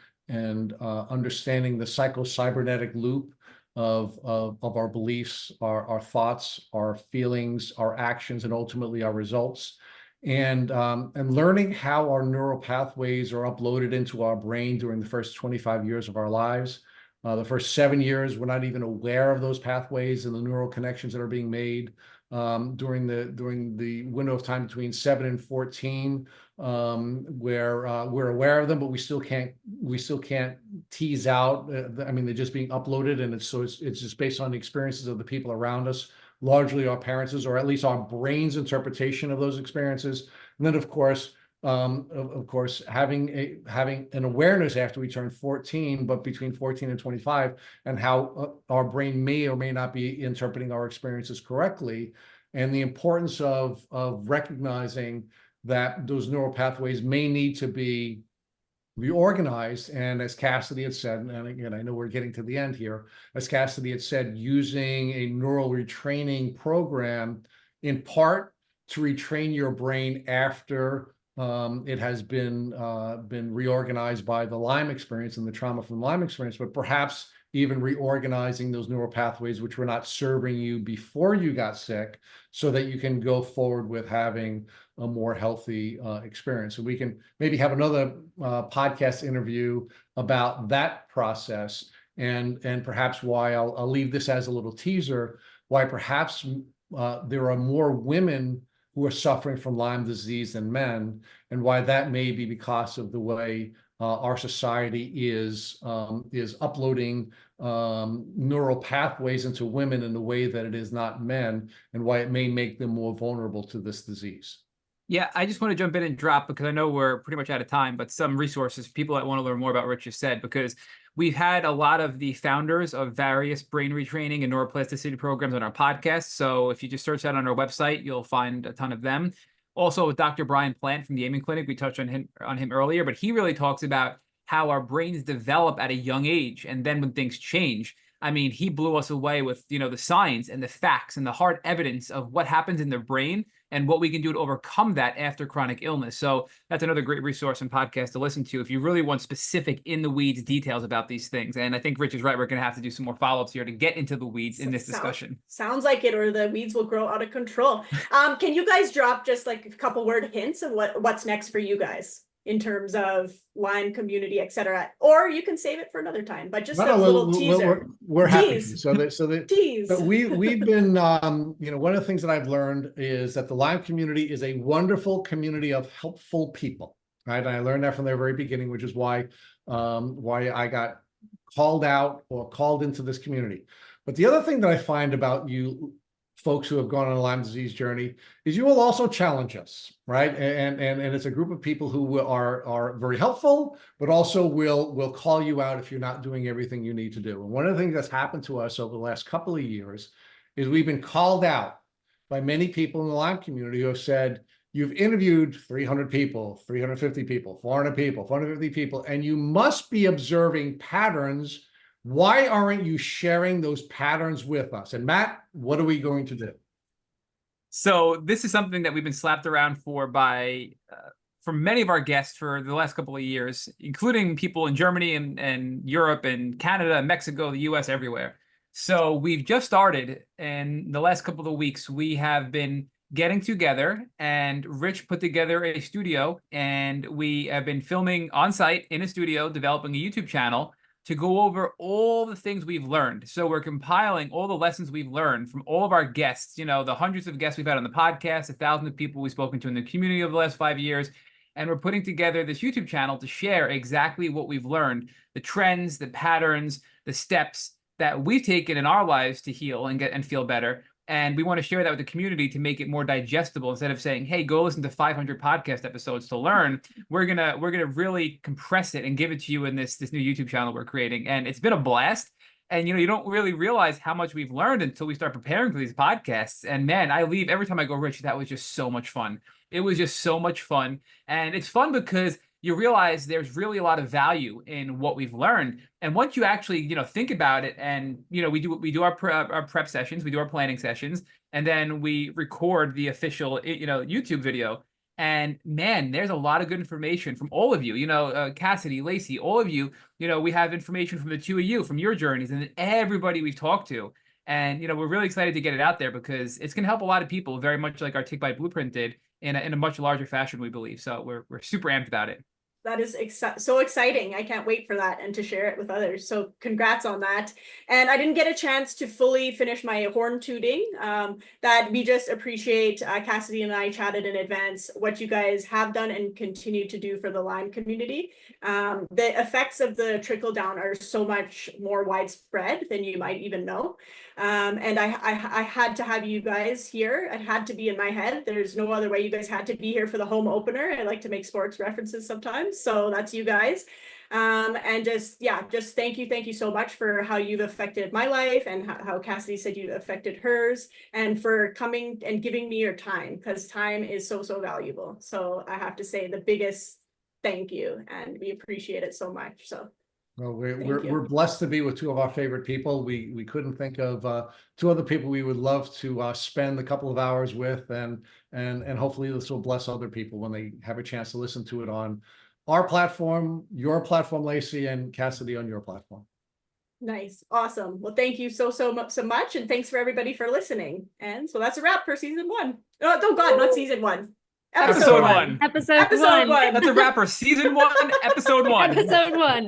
understanding the psychocybernetic loop of our beliefs, our thoughts, our feelings, our actions, and ultimately our results. And learning how our neural pathways are uploaded into our brain during the first 25 years of our lives. The first 7 years, we're not even aware of those pathways and the neural connections that are being made. During the window of time between 7 and 14, where we're aware of them, but we still can't tease out. I mean, they're just being uploaded, and it's just based on the experiences of the people around us, largely our parents, or at least our brain's interpretation of those experiences. And then, of course, having an awareness after we turn 14, but between 14 and 25, and how our brain may or may not be interpreting our experiences correctly, and the importance of recognizing that those neural pathways may need to be reorganized. And as Cassidy had said, and again, I know we're getting to the end here, as Cassidy had said, using a neural retraining program in part to retrain your brain after it has been reorganized by the Lyme experience and the trauma from the Lyme experience, but perhaps even reorganizing those neural pathways which were not serving you before you got sick, so that you can go forward with having a more healthy experience. And we can maybe have another podcast interview about that process, and perhaps why I'll leave this as a little teaser, why perhaps there are more women who are suffering from Lyme disease than men, and why that may be because of the way our society is uploading neural pathways into women in the way that it is not men, and why it may make them more vulnerable to this disease. Yeah, I just want to jump in and drop, because I know we're pretty much out of time, but some resources for people that want to learn more about what Rich just said, because we've had a lot of the founders of various brain retraining and neuroplasticity programs on our podcast. So if you just search that on our website, you'll find a ton of them. Also with Dr. Brian Plant from the Aiming Clinic. We touched on him earlier, but he really talks about how our brains develop at a young age. And then when things change, I mean, he blew us away with, the science and the facts and the hard evidence of what happens in the brain and what we can do to overcome that after chronic illness. So that's another great resource and podcast to listen to if you really want specific in the weeds details about these things. And I think Rich is right. We're going to have to do some more follow-ups here to get into the weeds in this discussion. Sounds like it, or the weeds will grow out of control. Can you guys drop just like a couple word hints of what's next for you guys in terms of Lyme community, etc.? Or you can save it for another time, but just a little teaser. We're happy. Tease. So we've been, one of the things that I've learned is that the Lyme community is a wonderful community of helpful people, right? And I learned that from the very beginning, which is why I got called out or called into this community. But the other thing that I find about you folks who have gone on a Lyme disease journey is you will also challenge us, right? And it's a group of people who are very helpful, but also will call you out if you're not doing everything you need to do. And one of the things that's happened to us over the last couple of years is we've been called out by many people in the Lyme community who have said, you've interviewed 300 people, 350 people, 400 people, 450 people, and you must be observing patterns. Why aren't you sharing those patterns with us? And Matt, what are we going to do? So this is something that we've been slapped around for by from many of our guests for the last couple of years, including people in Germany and Europe and Canada, Mexico, the US, everywhere. So we've just started, and the last couple of weeks we have been getting together, and Rich put together a studio, and we have been filming on site in a studio, developing a YouTube channel to go over all the things we've learned. So we're compiling all the lessons we've learned from all of our guests, the hundreds of guests we've had on the podcast, 1,000 of people we've spoken to in the community over the last 5 years. And we're putting together this YouTube channel to share exactly what we've learned, the trends, the patterns, the steps that we've taken in our lives to heal and feel better. And we want to share that with the community to make it more digestible. Instead of saying, hey, go listen to 500 podcast episodes to learn, we're gonna really compress it and give it to you in this new YouTube channel we're creating. And it's been a blast. And you don't really realize how much we've learned until we start preparing for these podcasts. And man, I leave every time I go, Rich, that was just so much fun. It was just so much fun. And it's fun because you realize there's really a lot of value in what we've learned. And once you actually, think about it, and, we do our prep sessions, we do our planning sessions, and then we record the official, YouTube video. And man, there's a lot of good information from all of you, Cassidy, Lacey, all of you, we have information from the two of you, from your journeys, and everybody we've talked to. And, we're really excited to get it out there because it's going to help a lot of people, very much like our Tick Bite Blueprint did, in a much larger fashion, we believe. So we're super amped about it. That is so exciting. I can't wait for that and to share it with others. So congrats on that. And I didn't get a chance to fully finish my horn tooting. That we just appreciate, Cassidy and I chatted in advance, what you guys have done and continue to do for the Lyme community. The effects of the trickle down are so much more widespread than you might even know. And I had to have you guys here. It had to be in my head. There's no other way. You guys had to be here for the home opener. I like to make sports references sometimes. So that's you guys. And just thank you so much for how you've affected my life, and how Cassidy said you affected hers, and for coming and giving me your time, because time is so valuable. So I have to say the biggest thank you, and we appreciate it so much. So well, we're blessed to be with two of our favorite people. We couldn't think of two other people we would love to spend a couple of hours with, and hopefully this will bless other people when they have a chance to listen to it on our platform, your platform, Lacey, and Cassidy on your platform. Nice. Awesome. Well, thank you so much. And thanks for everybody for listening. And so that's a wrap for season 1. Oh God, not season 1. Episode 1. Episode 1. That's a wrap for season 1, episode 1. Episode 1.